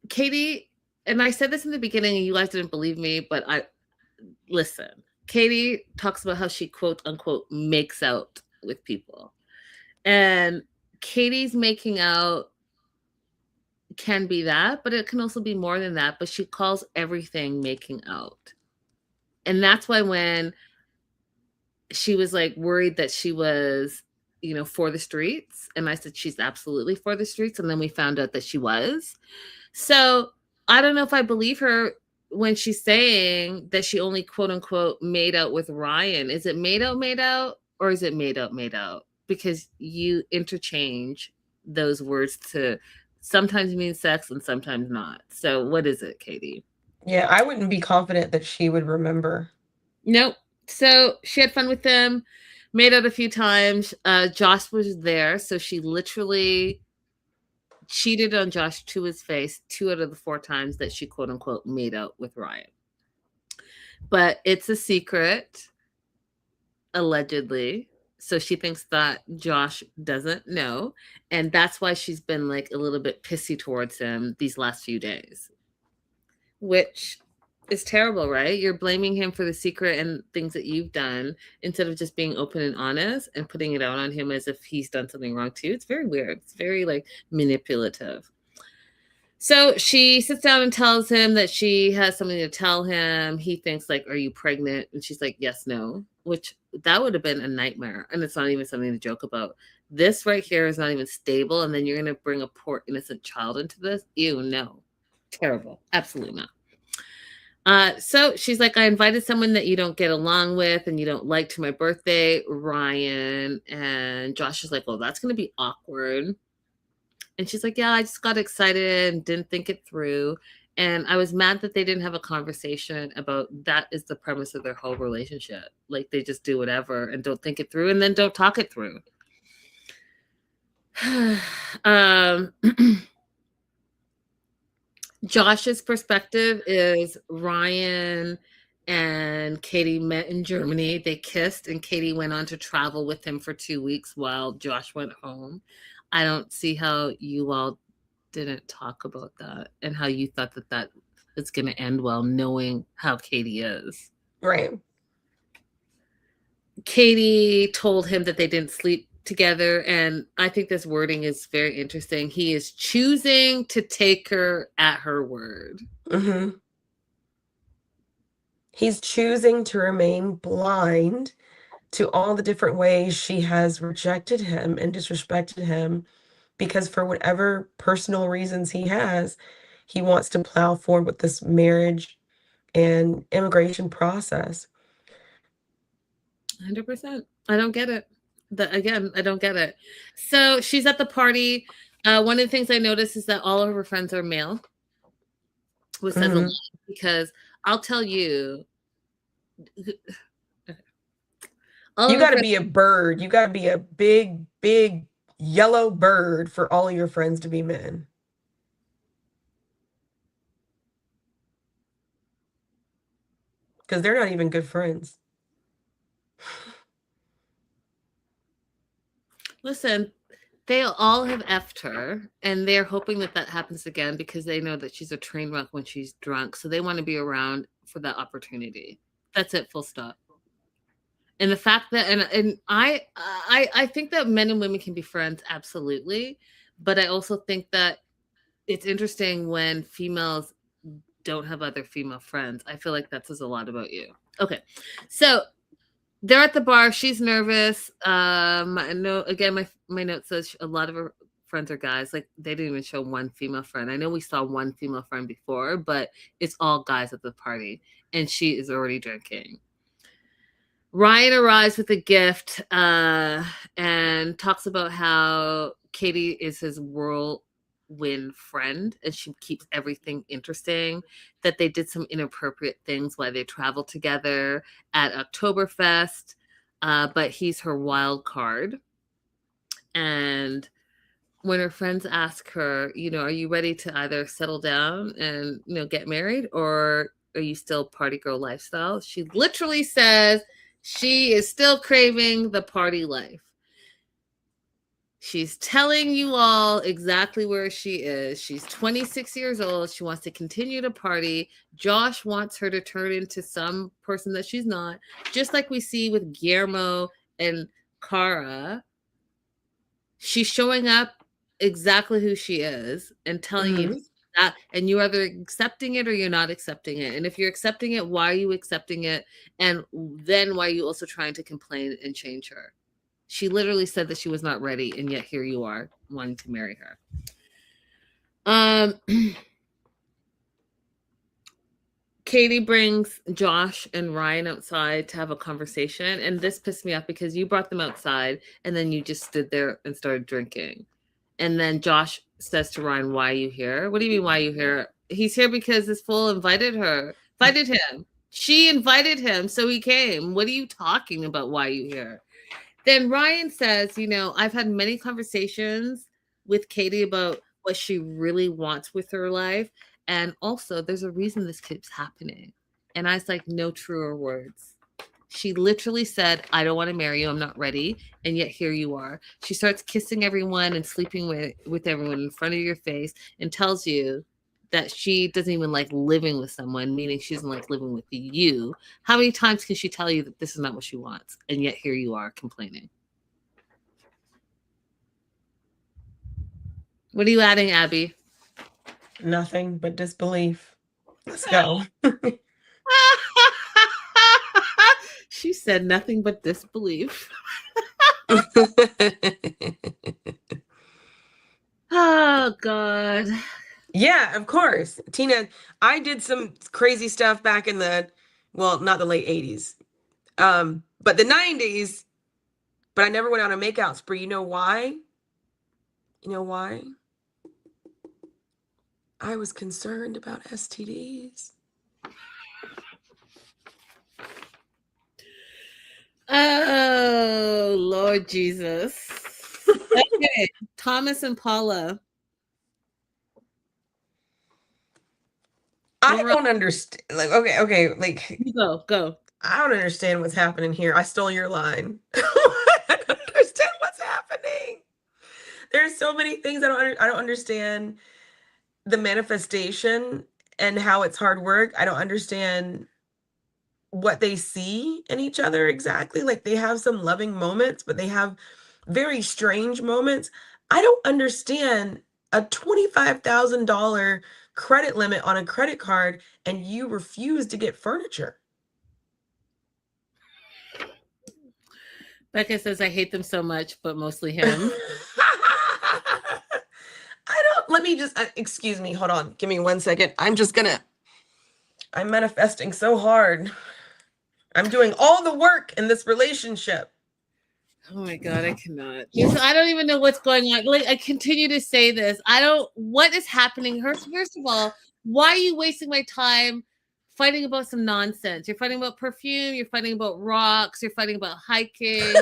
Katie, and I said this in the beginning and you guys didn't believe me, but listen. Katie talks about how she quote unquote makes out with people. And Katie's making out can be that, but it can also be more than that. But she calls everything making out. And that's why when she was like worried that she was, for the streets, and I said she's absolutely for the streets. And then we found out that she was. So I don't know if I believe her when she's saying that she only quote unquote made out with Ryan. Is it made out, or is it made out? Because you interchange those words to sometimes mean sex and sometimes not. So what is it, Katie? Yeah, I wouldn't be confident that she would remember. Nope. So she had fun with them, made out a few times. Josh was there, so she literally cheated on Josh to his face 2 out of the 4 times that she quote unquote made out with Ryan. But it's a secret, allegedly. So she thinks that Josh doesn't know. And that's why she's been like a little bit pissy towards him these last few days, which is terrible, right? You're blaming him for the secret and things that you've done instead of just being open and honest and putting it out on him as if he's done something wrong too. It's very weird. It's very like manipulative. So she sits down and tells him that she has something to tell him. He thinks like, are you pregnant? And she's like, yes, no, which that would have been a nightmare. And it's not even something to joke about. This right here is not even stable. And then you're going to bring a poor innocent child into this. Ew, no. Terrible. Absolutely not. So she's like, I invited someone that you don't get along with and you don't like to my birthday, Ryan. And Josh is like, well, that's going to be awkward. And she's like, yeah, I just got excited and didn't think it through. And I was mad that they didn't have a conversation about that is the premise of their whole relationship. Like they just do whatever and don't think it through and then don't talk it through. um, Josh's perspective is Ryan and Katie met in Germany. They kissed, and Katie went on to travel with him for 2 weeks while Josh went home. I don't see how you all didn't talk about that and how you thought that that is going to end well, knowing how Katie is. Right. Katie told him that they didn't sleep together, and I think this wording is very interesting. He is choosing to take her at her word. Mm-hmm. He's choosing to remain blind to all the different ways she has rejected him and disrespected him because for whatever personal reasons he wants to plow forward with this marriage and immigration process. 100%. I don't get it. Again, I don't get it. So she's at the party. One of the things I noticed is that all of her friends are male, which says a lot Hmm. because I'll tell you, all You of her got to friends. be a bird. You got to be a big, big yellow bird for all of your friends to be men. Because they're not even good friends. Listen, they all have effed her, and they're hoping that that happens again because they know that she's a train wreck when she's drunk. So they want to be around for that opportunity. That's it. Full stop. And the fact that and I think that men and women can be friends, absolutely, but I also think that it's interesting when females don't have other female friends. I feel like that says a lot about you. Okay, so they're at the bar. She's nervous. I know again. My note says a lot of her friends are guys. Like they didn't even show one female friend. I know we saw one female friend before, but it's all guys at the party, and she is already drinking. Ryan arrives with a gift and talks about how Katie is his whirlwind friend and she keeps everything interesting. That they did some inappropriate things while they traveled together at Oktoberfest, but he's her wild card. And when her friends ask her, are you ready to either settle down and, get married or are you still party girl lifestyle? She literally says she is still craving the party life. She's telling you all exactly where she is. She's 26 years old. She wants to continue to party. Josh wants her to turn into some person that she's not, just like we see with Guillermo and Cara. She's showing up exactly who she is and telling you Hmm. that, and you're either accepting it or you're not accepting it. And if you're accepting it, why are you accepting it? And then why are you also trying to complain and change her? She literally said that she was not ready, and yet here you are wanting to marry her. Katie brings Josh and Ryan outside to have a conversation, and this pissed me off because you brought them outside and then you just stood there and started drinking. And then Josh says to Ryan, "Why are you here?" What do you mean, why are you here? He's here because this fool invited him. She invited him, so he came. What are you talking about? Why are you here? Then Ryan says, I've had many conversations with Katie about what she really wants with her life. And also, there's a reason this keeps happening. And I was like, no truer words. She literally said, I don't want to marry you. I'm not ready. And yet here you are. She starts kissing everyone and sleeping with everyone in front of your face and tells you that she doesn't even like living with someone, meaning she doesn't like living with you. How many times can she tell you that this is not what she wants? And yet here you are complaining. What are you adding, Abby? Nothing but disbelief. Let's go. She said nothing but disbelief. Oh, God. Yeah, of course. Tina, I did some crazy stuff back in the, well, not the late 80s, but the 90s, but I never went on a makeout spree. You know why? You know why? I was concerned about STDs. Oh, Lord Jesus. Okay, Thomas and Paula. I Number don't understand. Like, okay, like, you go. I don't understand what's happening here. I stole your line. I don't understand what's happening. There's so many things I don't understand the manifestation and how it's hard work. I don't understand what they see in each other exactly. Like they have some loving moments, but they have very strange moments. I don't understand a $25,000 credit limit on a credit card and you refuse to get furniture. Becca says I hate them so much, but mostly him. I don't, let me just, excuse me, hold on. Give me 1 second. I'm manifesting so hard. I'm doing all the work in this relationship. Oh my God, I cannot. I don't even know what's going on. Like, I continue to say this. What is happening? First of all, why are you wasting my time fighting about some nonsense? You're fighting about perfume, you're fighting about rocks, you're fighting about hiking.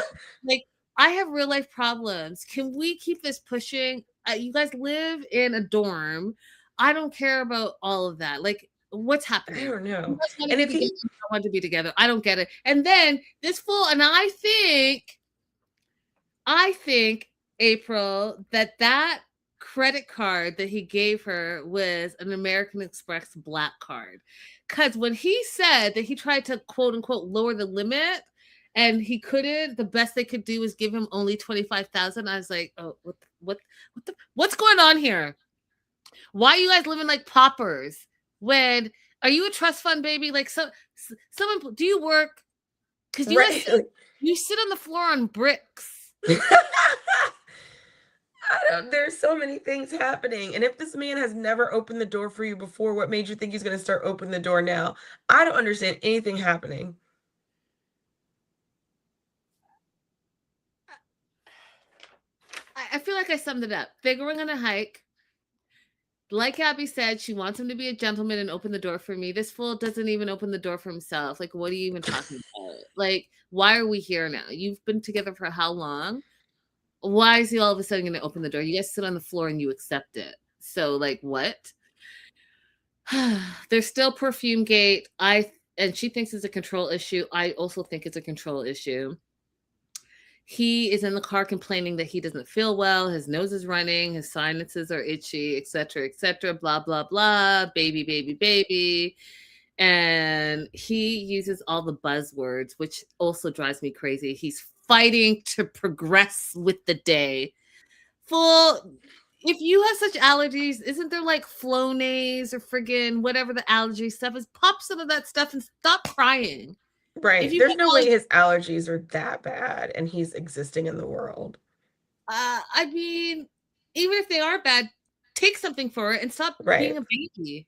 Like, I have real life problems. Can we keep this pushing? You guys live in a dorm. I don't care about all of that. Like, what's I happening? don't You know. guys want to And be if together. he, I want to be together. I don't get it. And then this fool, and I think, April, that credit card that he gave her was an American Express black card. Because when he said that he tried to quote unquote lower the limit and he couldn't, the best they could do was give him only 25,000. I was like, oh, what's going on here? Why are you guys living like paupers? When are you a trust fund baby? Like someone, do you work? Because right. you sit on the floor on bricks. I don't, there's so many things happening. And if this man has never opened the door for you before, what made you think he's going to start opening the door now? I don't understand anything happening. I feel like I summed it up. They're going on a hike. Like Abby said, she wants him to be a gentleman and open the door for me. This fool doesn't even open the door for himself. Like, what are you even talking about? Like, why are we here now? You've been together for how long? Why is he all of a sudden going to open the door? You guys sit on the floor and you accept it. So, like, what? There's still perfume gate. And she thinks it's a control issue. I also think it's a control issue. He is in the car complaining that he doesn't feel well, his nose is running, his sinuses are itchy, etc., blah, blah, blah, baby, baby, baby. And he uses all the buzzwords, which also drives me crazy. He's fighting to progress with the day. Full, if you have such allergies, isn't there like Flonase or friggin' whatever the allergy stuff is? Pop some of that stuff and stop crying. If Right. you There's have no way allergies, his allergies are that bad and he's existing in the world. I mean, even if they are bad, take something for it and stop being Right. a baby.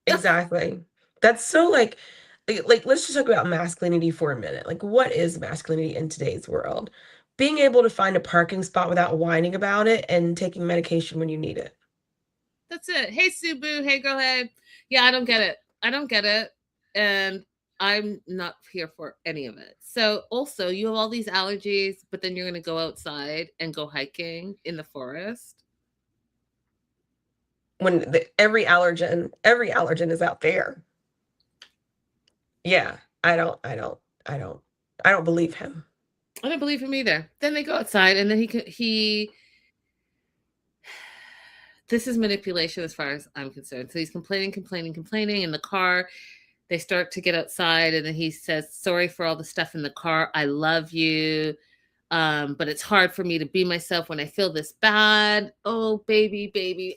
Exactly. That's so like let's just talk about masculinity for a minute. Like what is masculinity in today's world? Being able to find a parking spot without whining about it and taking medication when you need it. That's it. Hey, Subu. Hey, girlhead. Yeah, I don't get it. I don't get it. And I'm not here for any of it. So, also, you have all these allergies, but then you're going to go outside and go hiking in the forest. When every allergen is out there. Yeah, I don't believe him. I don't believe him either. Then they go outside, and then he. This is manipulation as far as I'm concerned. So he's complaining in the car. They start to get outside, and then he says, "Sorry for all the stuff in the car. I love you. But it's hard for me to be myself when I feel this bad. Oh, baby, baby.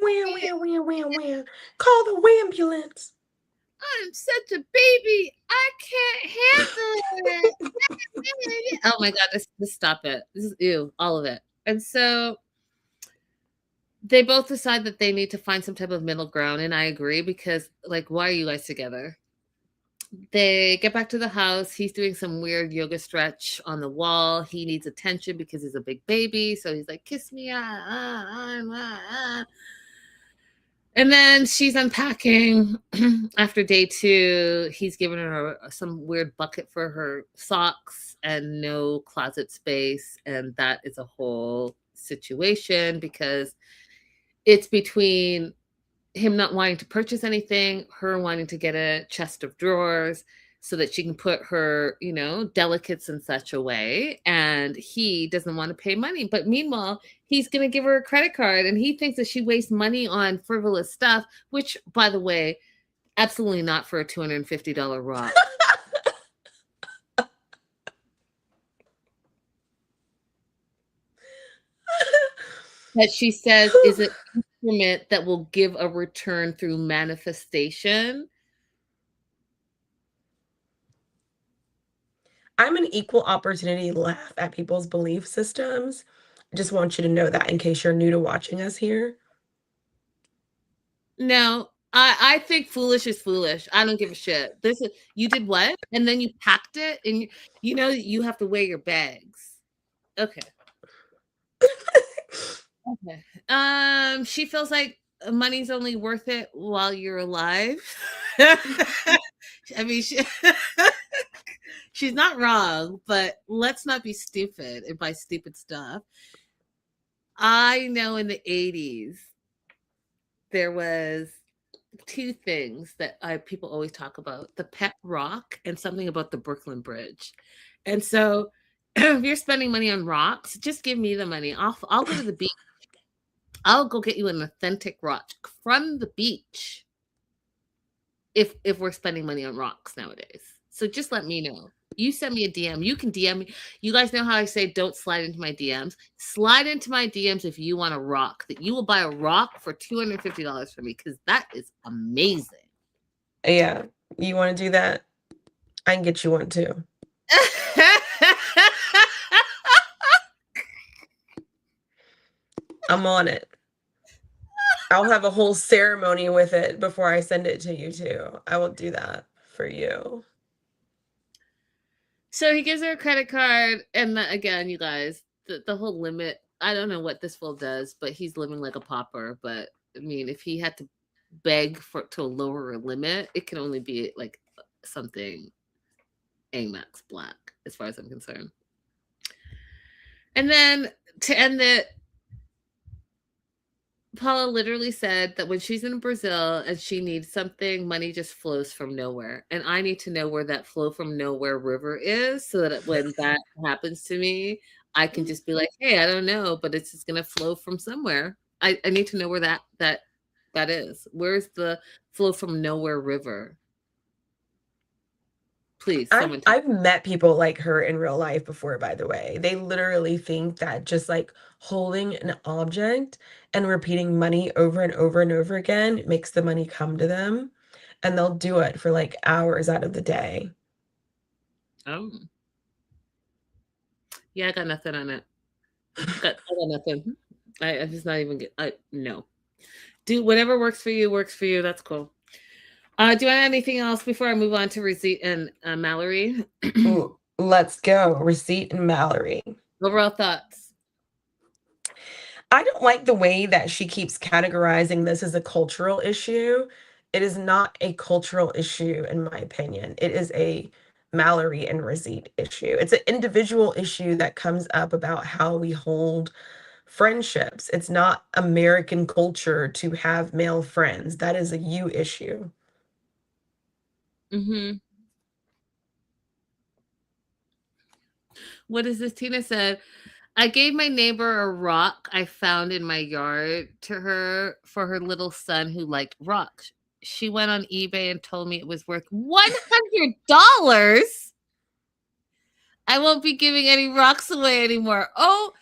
Where, where, where? Call the ambulance. I'm such a baby. I can't handle it. Oh my God, this stop it. This is ew, all of it. And so They both decide that they need to find some type of middle ground, and I agree because, like, why are you guys together? They get back to the house. He's doing some weird yoga stretch on the wall. He needs attention because he's a big baby. So he's like, kiss me. And then she's unpacking after day two. He's given her some weird bucket for her socks and no closet space. And that is a whole situation because it's between him not wanting to purchase anything, her wanting to get a chest of drawers so that she can put her, delicates and such away. And he doesn't want to pay money. But meanwhile, he's going to give her a credit card and he thinks that she wastes money on frivolous stuff, which, by the way, absolutely not for a $250 rock. That she says is an instrument that will give a return through manifestation. I'm an equal opportunity laugh at people's belief systems. I just want you to know that in case you're new to watching us here. No, I think foolish is foolish. I don't give a shit. This is you did what? And then you packed it and you have to weigh your bags. Okay. Okay. She feels like money's only worth it while you're alive. I mean, she's not wrong, but let's not be stupid and buy stupid stuff. I know in the 80s there was two things that people always talk about: the pet rock and something about the Brooklyn Bridge. And so if you're spending money on rocks, just give me the money. I'll go to the beach. I'll go get you an authentic rock from the beach if we're spending money on rocks nowadays. So just let me know. You send me a DM. You can DM me. You guys know how I say don't slide into my DMs. Slide into my DMs if you want a rock. That you will buy a rock for $250 for me because that is amazing. Yeah, you want to do that? I can get you one too. I'm on it. I'll have a whole ceremony with it before I send it to you too. I will do that for you. So he gives her a credit card, and again, you guys, the whole limit. I don't know what this fool does, but he's living like a pauper. But I mean, if he had to beg to lower a limit, it can only be like something Amex Black, as far as I'm concerned. And then to end it, Paula literally said that when she's in Brazil and she needs something, money just flows from nowhere. And I need to know where that flow from nowhere river is so that when that happens to me, I can just be like, hey, I don't know, but it's just going to flow from somewhere. I need to know where that is. Where's the flow from nowhere river? Please, someone tell me. I've met people like her in real life before, by the way. They literally think that just like holding an object and repeating money over and over and over again makes the money come to them. And they'll do it for like hours out of the day. Oh. Yeah, I got nothing on it. I got nothing. I just not even no. Do whatever works for you, works for you. That's cool. Do I have anything else before I move on to Receipt and Mallory? Ooh, let's go. Receipt and Mallory. Overall thoughts? I don't like the way that she keeps categorizing this as a cultural issue. It is not a cultural issue, in my opinion. It is a Mallory and Receipt issue. It's an individual issue that comes up about how we hold friendships. It's not American culture to have male friends. That is a you issue. Mm-hmm. What is this? Tina said, I gave my neighbor a rock I found in my yard to her for her little son who liked rocks. She went on eBay and told me it was worth $100. I won't be giving any rocks away anymore. Oh,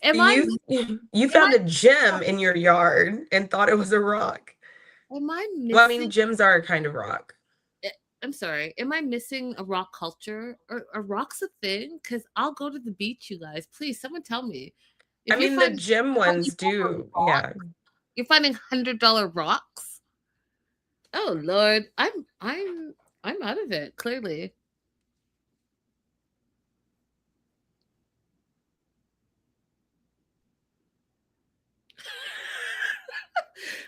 you found a gem in your yard and thought it was a rock. Am I missing? Well, I mean, gems are a kind of rock. I'm sorry. Am I missing a rock culture? Are rocks a thing? Because I'll go to the beach, you guys. Please, someone tell me. I mean, the gem ones do. Yeah. You're finding $100 rocks? Oh Lord, I'm out of it, clearly.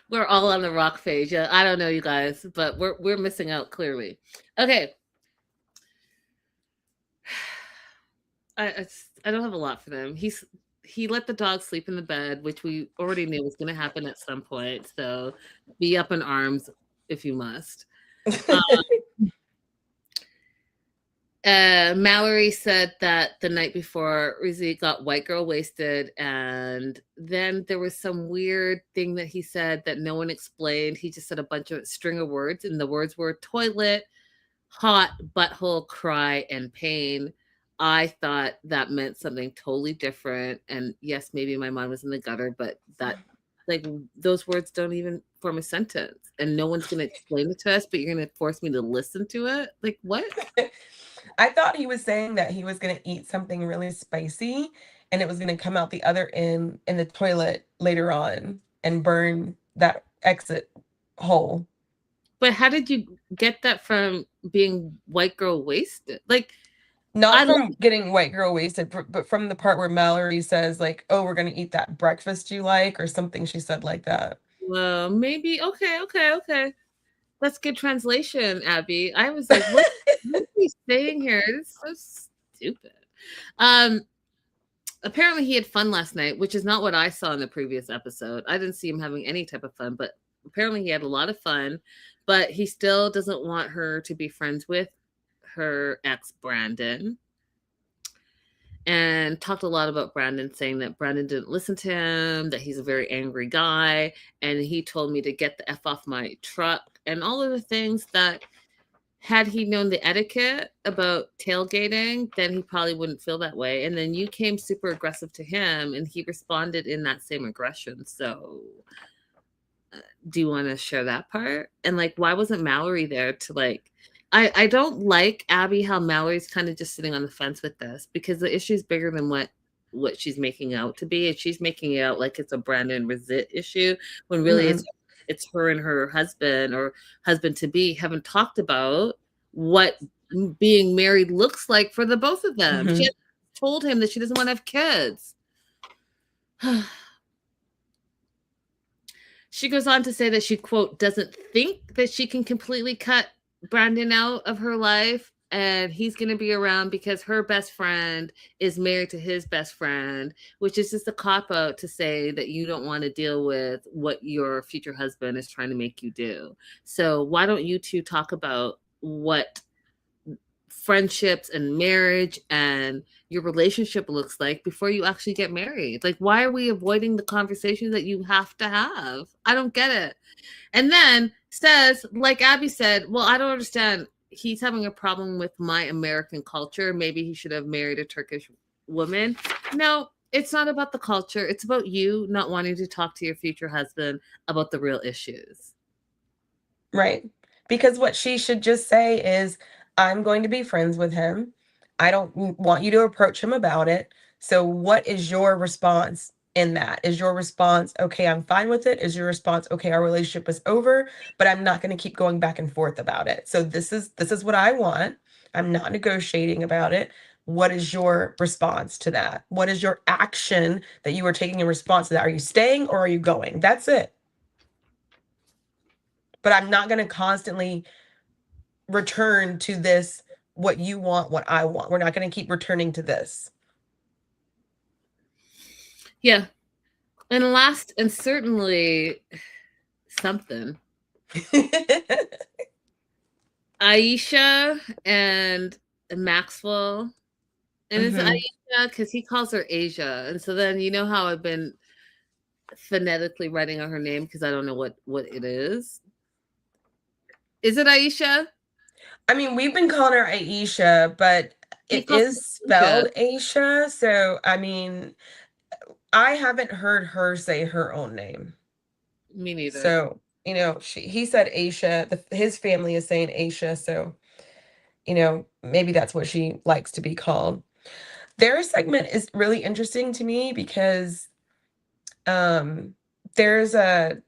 We're all on the rock page. Yeah, I don't know you guys, but we're missing out clearly. Okay. I don't have a lot for them. He let the dog sleep in the bed, which we already knew was going to happen at some point. So be up in arms if you must. Mallory said that the night before, Rizzi got white girl wasted, and then there was some weird thing that he said that no one explained. He just said a bunch of string of words, and the words were toilet, hot, butthole, cry, and pain. I thought that meant something totally different. And yes, maybe my mind was in the gutter, but that, like, those words don't even form a sentence. And no one's going to explain it to us, but you're going to force me to listen to it? Like, what? I thought he was saying that he was gonna eat something really spicy, and it was gonna come out the other end in the toilet later on and burn that exit hole. But how did you get that from being white girl wasted? Like, Not I love, from getting white girl wasted, but from the part where Mallory says like, "Oh, we're gonna eat that breakfast you like," or something she said like that. well, maybe, okay, okay, okay. That's good translation, Abby. I was like, what are we saying here? It's so stupid. Um, Apparently he had fun last night, which is not what I saw in the previous episode. I didn't see him having any type of fun, but apparently he had a lot of fun. But he still doesn't want her to be friends with her ex Brandon, and talked a lot about Brandon, saying that Brandon didn't listen to him, that he's a very angry guy, and he told me to get the F off my truck, and all of the things that, had he known the etiquette about tailgating, then he probably wouldn't feel that way. And then you came super aggressive to him, and he responded in that same aggression. So, do you want to share that part? And like, why wasn't Mallory there to like? I don't like, Abby, how Mallory's kind of just sitting on the fence with this, because the issue is bigger than what she's making out to be. And she's making it out like it's a Brandon Resit issue, when really Mhm, it's her and her husband, or husband to be, haven't talked about what being married looks like for the both of them. She mhm. had told him that she doesn't want to have kids. She goes on to say that she, quote, doesn't think that she can completely cut Brandon out of her life, and he's going to be around because her best friend is married to his best friend, which is just a cop out to say that you don't want to deal with what your future husband is trying to make you do. So why don't you two talk about what friendships and marriage and your relationship looks like before you actually get married? Like, why are we avoiding the conversations that you have to have? I don't get it. And then says, like Abby said, well, I don't understand. He's having a problem with my American culture. Maybe he should have married a Turkish woman. No, it's not about the culture. It's about you not wanting to talk to your future husband about the real issues. Right. Because what she should just say is, I'm going to be friends with him. I don't want you to approach him about it. So, what is your response in that? Is your response, okay, I'm fine with it? Is your response, okay, our relationship is over, but I'm not going to keep going back and forth about it. So this is what I want. I'm not negotiating about it. What is your response to that? What is your action that you are taking in response to that? Are you staying or are you going? That's it. But I'm not going to constantly return to this, what you want, what I want. We're not going to keep returning to this. Yeah. And last and certainly something, Aisha and Maxwell. And it's Hmm. Aisha because he calls her Asia. And so then, you know how I've been phonetically writing out her name because I don't know what it is. Is it Aisha? I mean, we've been calling her Aisha, but He it calls her is Aisha. spelled Aisha. So, I mean, I haven't heard her say her own name. Me neither. So, he said Aisha. His family is saying Aisha. So, maybe that's what she likes to be called. Their segment is really interesting to me because um there's a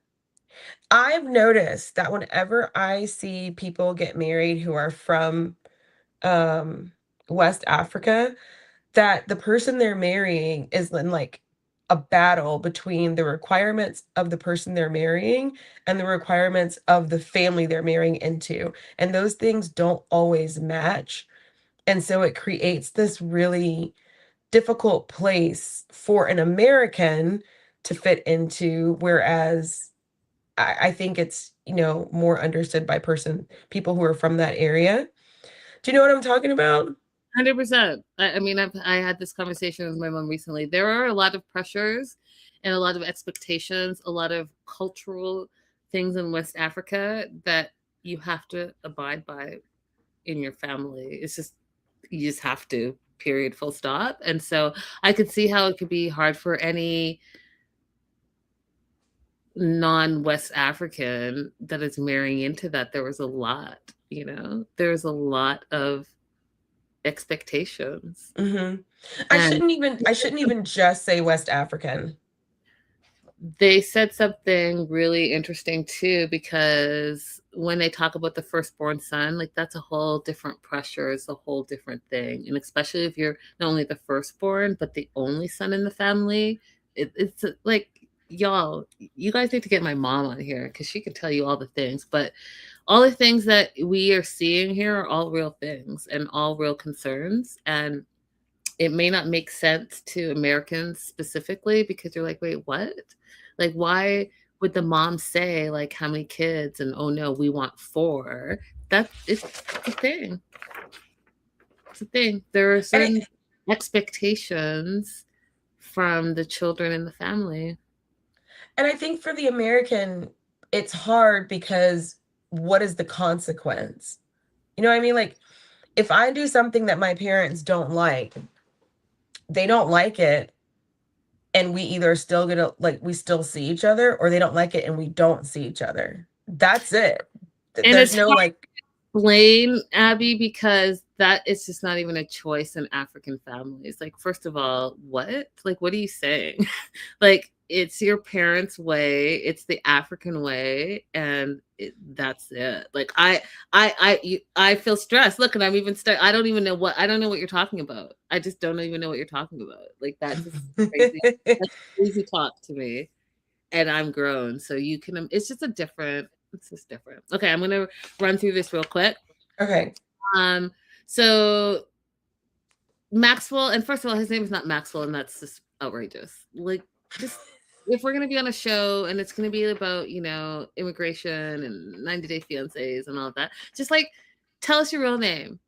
I've noticed that whenever I see people get married who are from, um, West Africa, that the person they're marrying is in, like, a battle between the requirements of the person they're marrying and the requirements of the family they're marrying into, and those things don't always match, and so it creates this really difficult place for an American to fit into, whereas I think it's, more understood by people who are from that area. Do you know what I'm talking about? 100%. I mean, I had this conversation with my mom recently. There are a lot of pressures and a lot of expectations, a lot of cultural things in West Africa that you have to abide by in your family. It's just, you just have to, period, full stop. And so I could see how it could be hard for any non-West African that is marrying into that. There was a lot, there's a lot of expectations. Mhm. And I shouldn't even just say West African. they said something really interesting too, because when they talk about the firstborn son, like that's a whole different pressure, it's a whole different thing. And especially if you're not only the firstborn, but the only son in the family, it's like, y'all, you guys need to get my mom on here because she can tell you all the things. But all the things that we are seeing here are all real things and all real concerns. And it may not make sense to Americans specifically because you're like, wait, what? Like, why would the mom say, like, how many kids? And oh no, we want 4. It's a thing. It's a thing. There are And it certain expectations from the children in the family. and I think for the American, it's hard because what is the consequence? You know what I mean? Like, if I do something that my parents don't like, they don't like it, and we either still gonna like, we still see each other, or they don't like it and we don't see each other. That's it. And There's it's no, like blame Abby because that is just not even a choice in African families. Like, first of all, what? Like, what are you saying? Like, it's your parents' way, it's the African way, and that's it. Like, I feel stressed. Look, and I'm even stuck. I don't know what you're talking about. I just don't even know what you're talking about. Like, that's just crazy. That's crazy talk to me, and I'm grown, so you can. It's just different. Okay, I'm gonna run through this real quick. Okay. Um, so Maxwell, and first of all, his name is not Maxwell, and that's just outrageous. Like, just if we're gonna be on a show and it's gonna be about, immigration and 90-day fiancés and all of that, just like tell us your real name.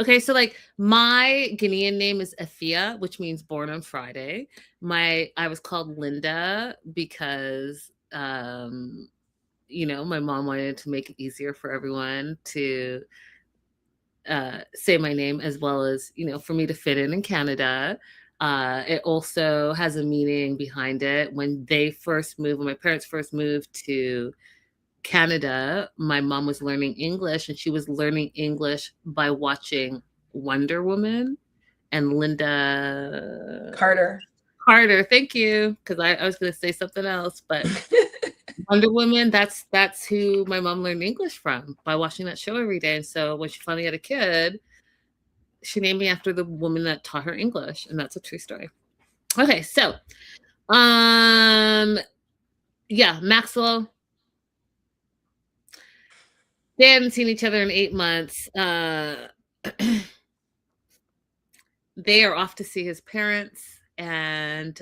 Okay, so like my Ghanaian name is Afia, which means born on Friday. I was called Linda because my mom wanted to make it easier for everyone to say my name, as well as, for me to fit in Canada. It also has a meaning behind it. When my parents first moved to Canada, my mom was learning English, and she was learning English by watching Wonder Woman and Linda Carter. Carter. Thank you, because I was going to say something else, but Wonder Woman, that's who my mom learned English from, by watching that show every day. And so when she finally had a kid, she named me after the woman that taught her English, and that's a true story. Okay, so yeah, Maxwell. They hadn't seen each other in 8 months. They are off to see his parents, and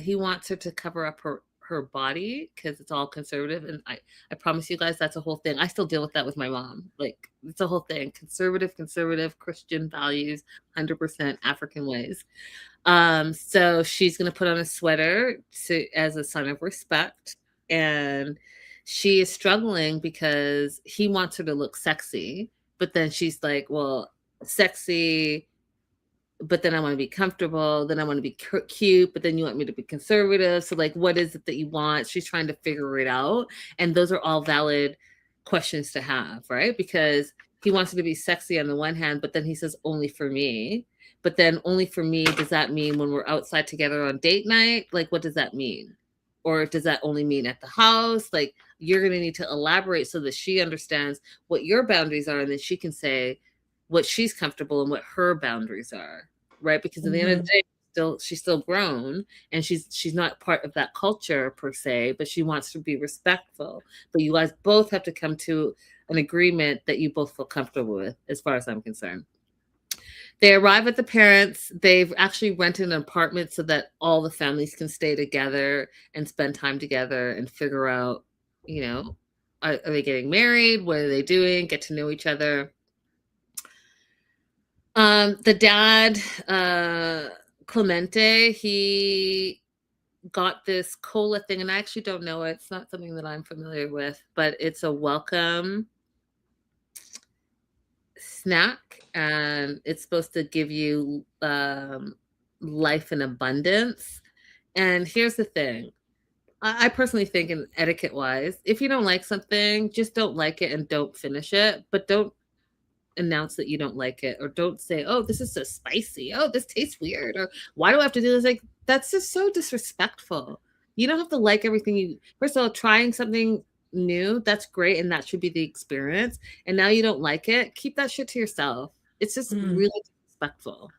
he wants her to cover up her body because it's all conservative. And I promise you guys, that's a whole thing. I still deal with that with my mom. Like, it's a whole thing. Conservative Christian values, 100% African ways. So she's gonna put on a sweater as a sign of respect, and she is struggling because he wants her to look sexy, but then she's like, well, sexy, but then I want to be comfortable, then I want to be cute, but then you want me to be conservative. So like, what is it that you want? She's trying to figure it out. And those are all valid questions to have, right? Because he wants her to be sexy on the one hand, but then he says only for me. But then only for me, does that mean when we're outside together on date night? Like, what does that mean? Or does that only mean at the house? Like, you're going to need to elaborate so that she understands what your boundaries are, and then she can say what she's comfortable and what her boundaries are, right? Because at the end of the Mhm. day, she's still grown, and she's not part of that culture per se, but she wants to be respectful. But you guys both have to come to an agreement that you both feel comfortable with, as far as I'm concerned. They arrive at the parents. They've actually rented an apartment so that all the families can stay together and spend time together and figure out, you know, are they getting married? What are they doing? Get to know each other. The dad, Clemente, he got this cola thing, and I actually don't know it. It's not something that I'm familiar with, but it's a welcome snack, and it's supposed to give you life in abundance. And here's the thing. I personally think, in etiquette wise, if you don't like something, just don't like it and don't finish it, but don't announce that you don't like it, or don't say, oh, this is so spicy, oh, this tastes weird, or why do I have to do this? Like, that's just so disrespectful. You don't have to like everything. You First of all, trying something new, that's great, and that should be the experience. And now you don't like it, keep that shit to yourself. It's just Mm. really disrespectful.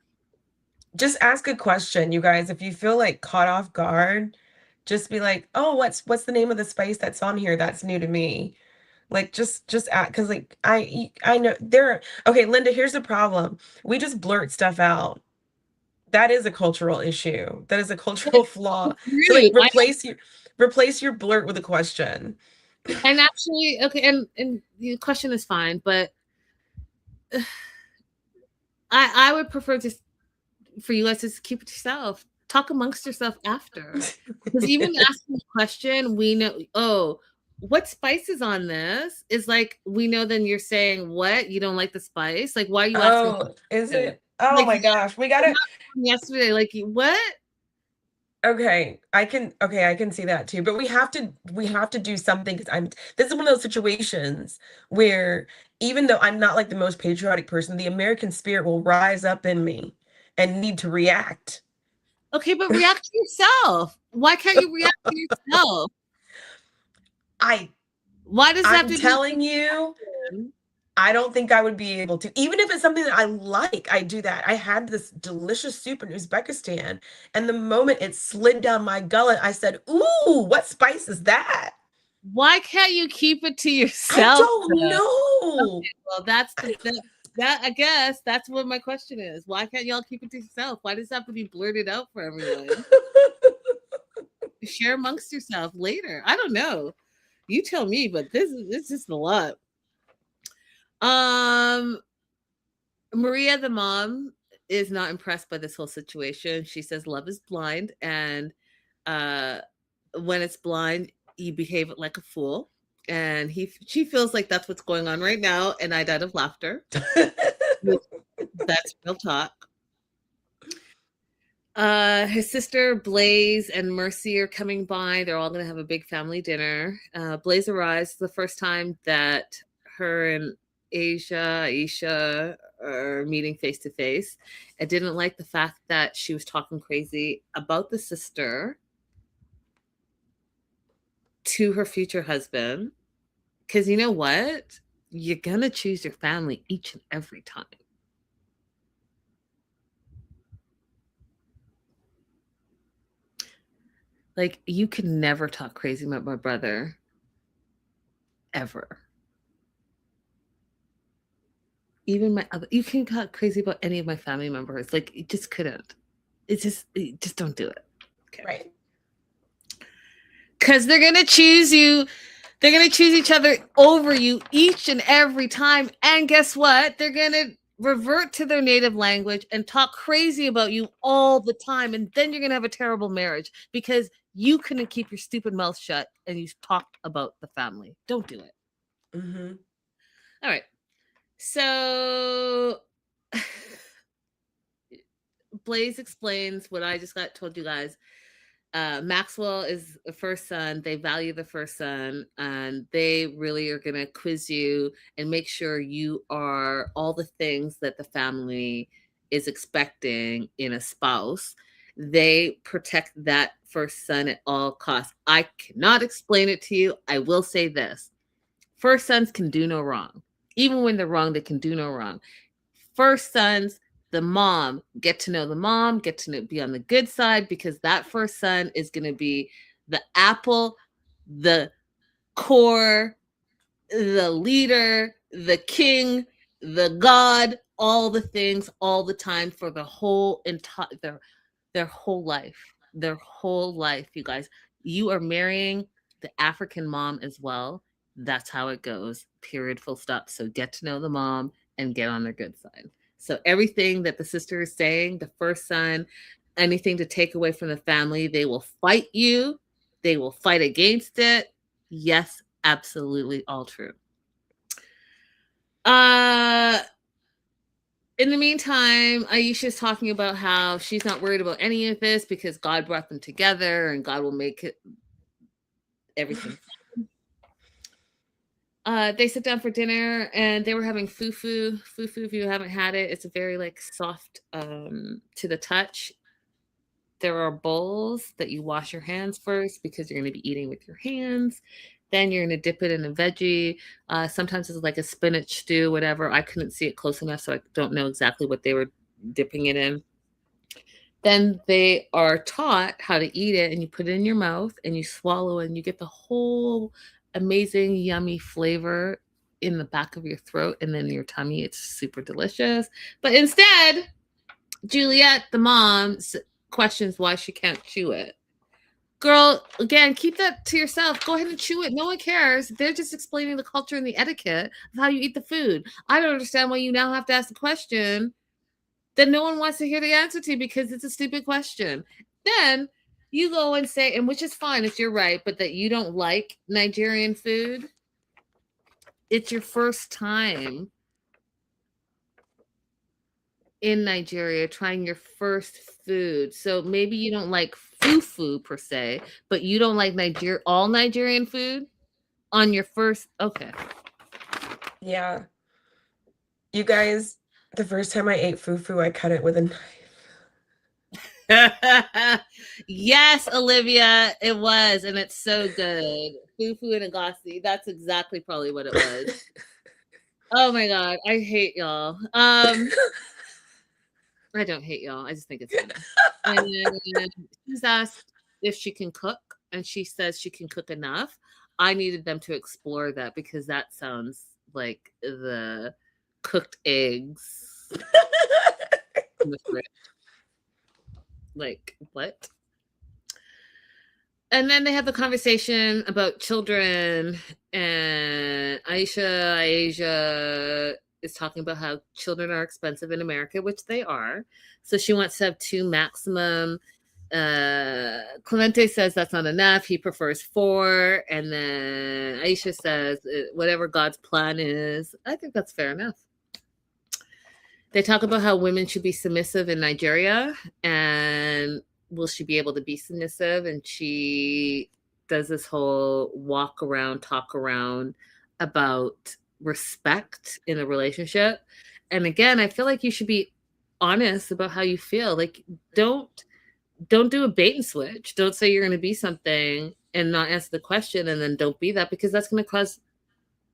Just ask a question, you guys. If you feel like caught off guard, just be like, "Oh, what's the name of the spice that's on here that's new to me?" Like just act, because like I know there. Okay, Linda, here's the problem. We just blurt stuff out. That is a cultural issue. That is a cultural flaw. So like Rude. replace your blurt with a question. And actually, okay, and the question is fine, but I would prefer just for you guys to just keep it to yourself. Talk amongst yourself after. Because even asking the question, we know, oh, what spice is on this? Is like, we know then you're saying, what? You don't like the spice? Like, why are you asking a Oh, is question? it? Oh Like, my yeah, gosh, we I'm gotta. not yesterday. Like, what? Okay, I can see that too. But we have to do something, because this is one of those situations where, even though I'm not like the most patriotic person, the American spirit will rise up in me and need to react. Okay, but react to yourself. Why can't you react to yourself? I Why does it have I'm to be telling you, you? I don't think I would be able to. Even if it's something that I like, I do that. I had this delicious soup in Uzbekistan, and the moment it slid down my gullet, I said, "Ooh, what spice is that?" Why can't you keep it to I yourself, don't though? know. Okay, well, that's that, I guess that's what my question is. Why can't y'all keep it to yourself? Why does it have to be blurted out for everyone? Share amongst yourself later. I don't know. You tell me, but this is just a lot. Um, Maria, the mom, is not impressed by this whole situation. She says love is blind, and uh, when it's blind, you behave like a fool. And she feels like that's what's going on right now, and I died of laughter. That's real talk. His sister Blaze and Mercy are coming by. They're all going to have a big family dinner. Blaze arrives the first time that her and Aisha are meeting face to face. I didn't like the fact that she was talking crazy about the sister to her future husband. Because you know what? You're going to choose your family each and every time. Like, you can never talk crazy about my brother, ever. Even my other, you can talk crazy about any of my family members. Like, you just couldn't. You just don't do it. Okay. Right. Because they're going to choose you. They're going to choose each other over you each and every time. And guess what? They're going to revert to their native language and talk crazy about you all the time. And then you're going to have a terrible marriage because you couldn't keep your stupid mouth shut and you talked about the family. Don't do it. Mm-hmm. All right. So Blaze explains what I just got told you guys. Maxwell is the first son. They value the first son, and they really are going to quiz you and make sure you are all the things that the family is expecting in a spouse. They protect that first son at all costs. I cannot explain it to you. I will say this: first sons can do no wrong. Even when they're wrong, they can do no wrong. First sons, the mom, get to know the mom, get to know, be on the good side, because that first son is going to be the apple, the core, the leader, the king, the god, all the things, all the time, for the whole entire their whole life. Their whole life, you guys. You are marrying the African mom as well. That's how it goes. Period. Full stop. So get to know the mom and get on their good side. So everything that the sister is saying, the first son, anything to take away from the family, they will fight you. They will fight against it. Yes, absolutely all true. Uh in the meantime, Aisha's talking about how she's not worried about any of this because God brought them together and God will make it everything. They sit down for dinner and they were having fufu. Fufu, if you haven't had it, it's a very like soft to the touch. There are bowls that you wash your hands first because you're going to be eating with your hands. Then you're going to dip it in a veggie. Sometimes it's like a spinach stew, whatever. I couldn't see it close enough, so I don't know exactly what they were dipping it in. Then they are taught how to eat it, and you put it in your mouth and you swallow it, and you get the whole amazing, yummy flavor in the back of your throat and then your tummy. It's super delicious. But instead, Juliet, the mom, questions why she can't chew it. Girl, again, keep that to yourself. Go ahead and chew it. No one cares. They're just explaining the culture and the etiquette of how you eat the food. I don't understand why you now have to ask the question that no one wants to hear the answer to because it's a stupid question. Then you go and say, and which is fine if you're right, but that you don't like Nigerian food. It's your first time in Nigeria trying your first food. So maybe you don't like fufu per se, but you don't like all Nigerian food on your first. Okay. Yeah. You guys, the first time I ate fufu, I cut it with a knife. Yes, Olivia, it was, and it's so good. Fufu and agasi. That's exactly probably what it was. Oh my god, I hate y'all. I don't hate y'all. I just think it's funny. And she's asked if she can cook, and she says she can cook enough. I needed them to explore that because that sounds like the cooked eggs. Like, what? And then they have the conversation about children, and Asia is talking about how children are expensive in America, which they are. So she wants to have 2 maximum. Clemente says that's not enough. He prefers 4. And then Aisha says whatever God's plan is. I think that's fair enough. They talk about how women should be submissive in Nigeria, and will she be able to be submissive? And she does this whole walk around, talk around about respect in a relationship. And again, I feel like you should be honest about how you feel. Like, don't do a bait and switch. Don't say you're going to be something and not answer the question, and then don't be that, because that's going to cause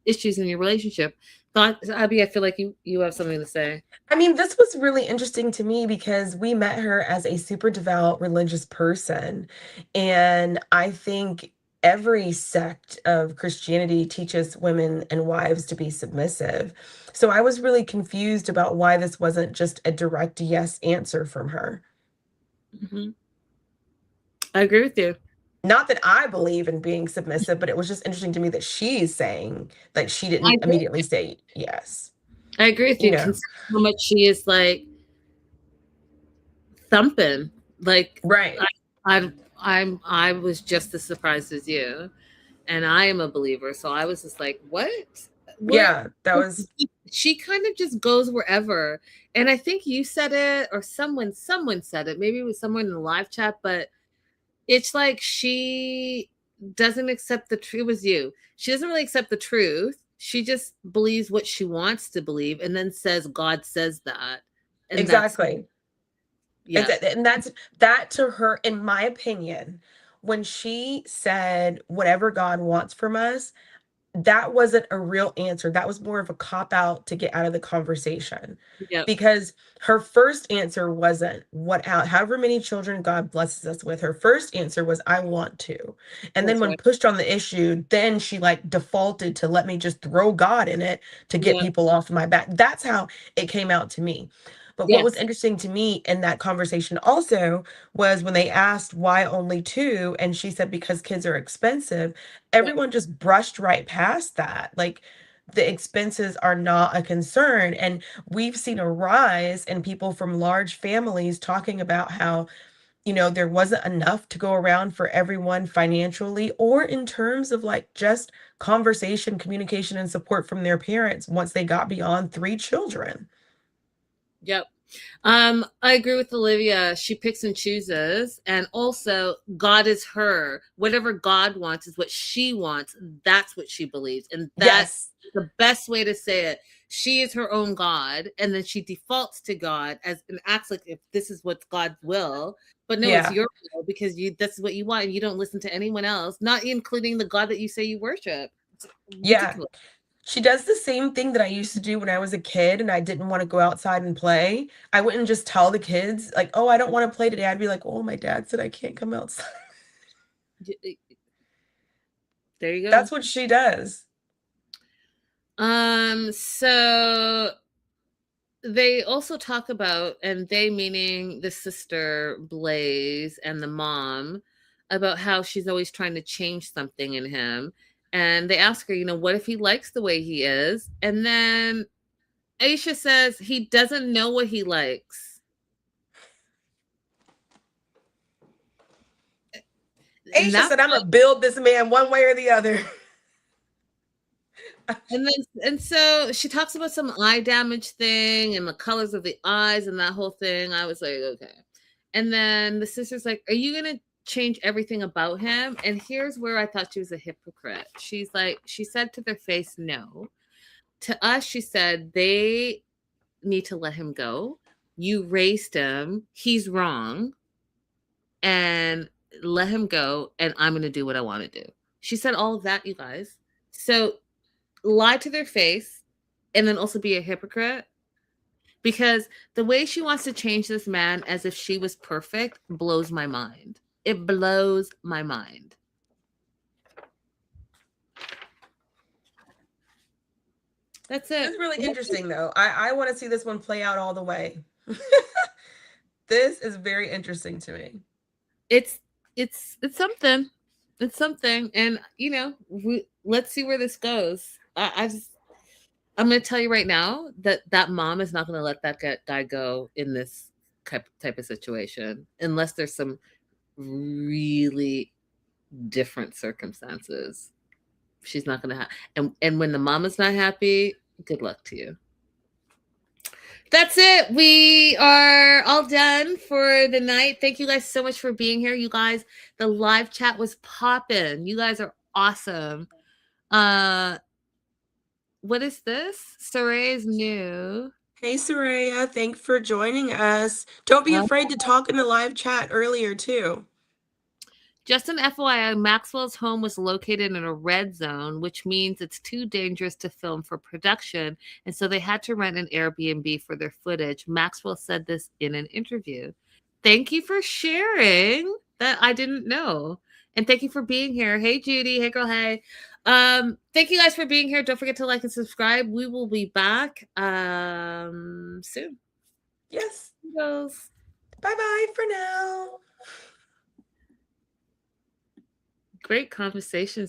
issues in your relationship. Abby, I feel like you have something to say. I mean, this was really interesting to me because we met her as a super devout religious person. And I think every sect of Christianity teaches women and wives to be submissive. So I was really confused about why this wasn't just a direct yes answer from her. Mm-hmm. I agree with you. Not that I believe in being submissive, but it was just interesting to me that she's saying that she didn't immediately say yes. I agree with you. Considering how much she is like thumping, like right. I was just as surprised as you, and I am a believer, so I was just like, what? Yeah, that was. She kind of just goes wherever, and I think you said it, or someone said it. Maybe it was someone in the live chat, but it's like she doesn't accept the truth. It was you. She doesn't really accept the truth. She just believes what she wants to believe, and then says God says that. And exactly. Yeah. And that's that to her, in my opinion, when she said whatever God wants from us, that wasn't a real answer. That was more of a cop out to get out of the conversation. Yep. Because her first answer wasn't what however many children God blesses us with. Her first answer was, I want to. And then That's when right. pushed on the issue, then she like defaulted to let me just throw God in it to get Yep. people off my back. That's how it came out to me. But what was Yes. interesting to me in that conversation also was when they asked why only two, and she said because kids are expensive, Yep. everyone just brushed right past that. Like the expenses are not a concern. And we've seen a rise in people from large families talking about how, there wasn't enough to go around for everyone financially or in terms of like just conversation, communication, and support from their parents once they got beyond three children. Yep. I agree with Olivia. She picks and chooses, and also God is her. Whatever God wants is what she wants. That's what she believes, and that Yes. is the best way to say it. She is her own God, and then she defaults to God as and acts like if this is what's God's will. But no, it's Yeah. your will because you that's what you want, and you don't listen to anyone else, not including the God that you say you worship. It's Yeah. ridiculous. She does the same thing that I used to do when I was a kid and I didn't want to go outside and play. I wouldn't just tell the kids, like, oh, I don't want to play today. I'd be like, oh, my dad said I can't come outside. There you go. That's what she does. So they also talk about, and they meaning the sister Blaze and the mom, about how she's always trying to change something in him. And they ask her, what if he likes the way he is? And then Aisha says he doesn't know what he likes. And Aisha that's said, I'm going to build this man one way or the other. and so she talks about some eye damage thing and the colors of the eyes and that whole thing. I was like, okay. And then the sister's like, are you gonna change everything about him? And here's where I thought she was a hypocrite. She's like, she said to their face, no. To us, she said, they need to let him go. You raised him, he's wrong, and let him go, and I'm gonna do what I want to do. She said all of that, you guys. So lie to their face and then also be a hypocrite because the way she wants to change this man as if she was perfect blows my mind. It blows my mind. That's This it. is really interesting, though. I want to see this one play out all the way. This is very interesting to me. It's it's something. It's something, and let's see where this goes. I'm going to tell you right now that that mom is not going to let that guy go in this type of situation unless there's some really different circumstances. She's not going to have, and when the mama's not happy, good luck to you. That's it. We are all done for the night. Thank you guys so much for being here. You guys, the live chat was popping. You guys are awesome. Uh, what is this? Saray is new. Hey, Soraya, thanks for joining us. Don't be afraid to talk in the live chat earlier, too. Just an FYI, Maxwell's home was located in a red zone, which means it's too dangerous to film for production. And so they had to rent an Airbnb for their footage. Maxwell said this in an interview. Thank you for sharing that. I didn't know. And thank you for being here. Hey, Judy. Hey, girl. Hey. Thank you guys for being here. Don't forget to like and subscribe. We will be back soon. Yes. Bye Bye-bye for now. Great conversations.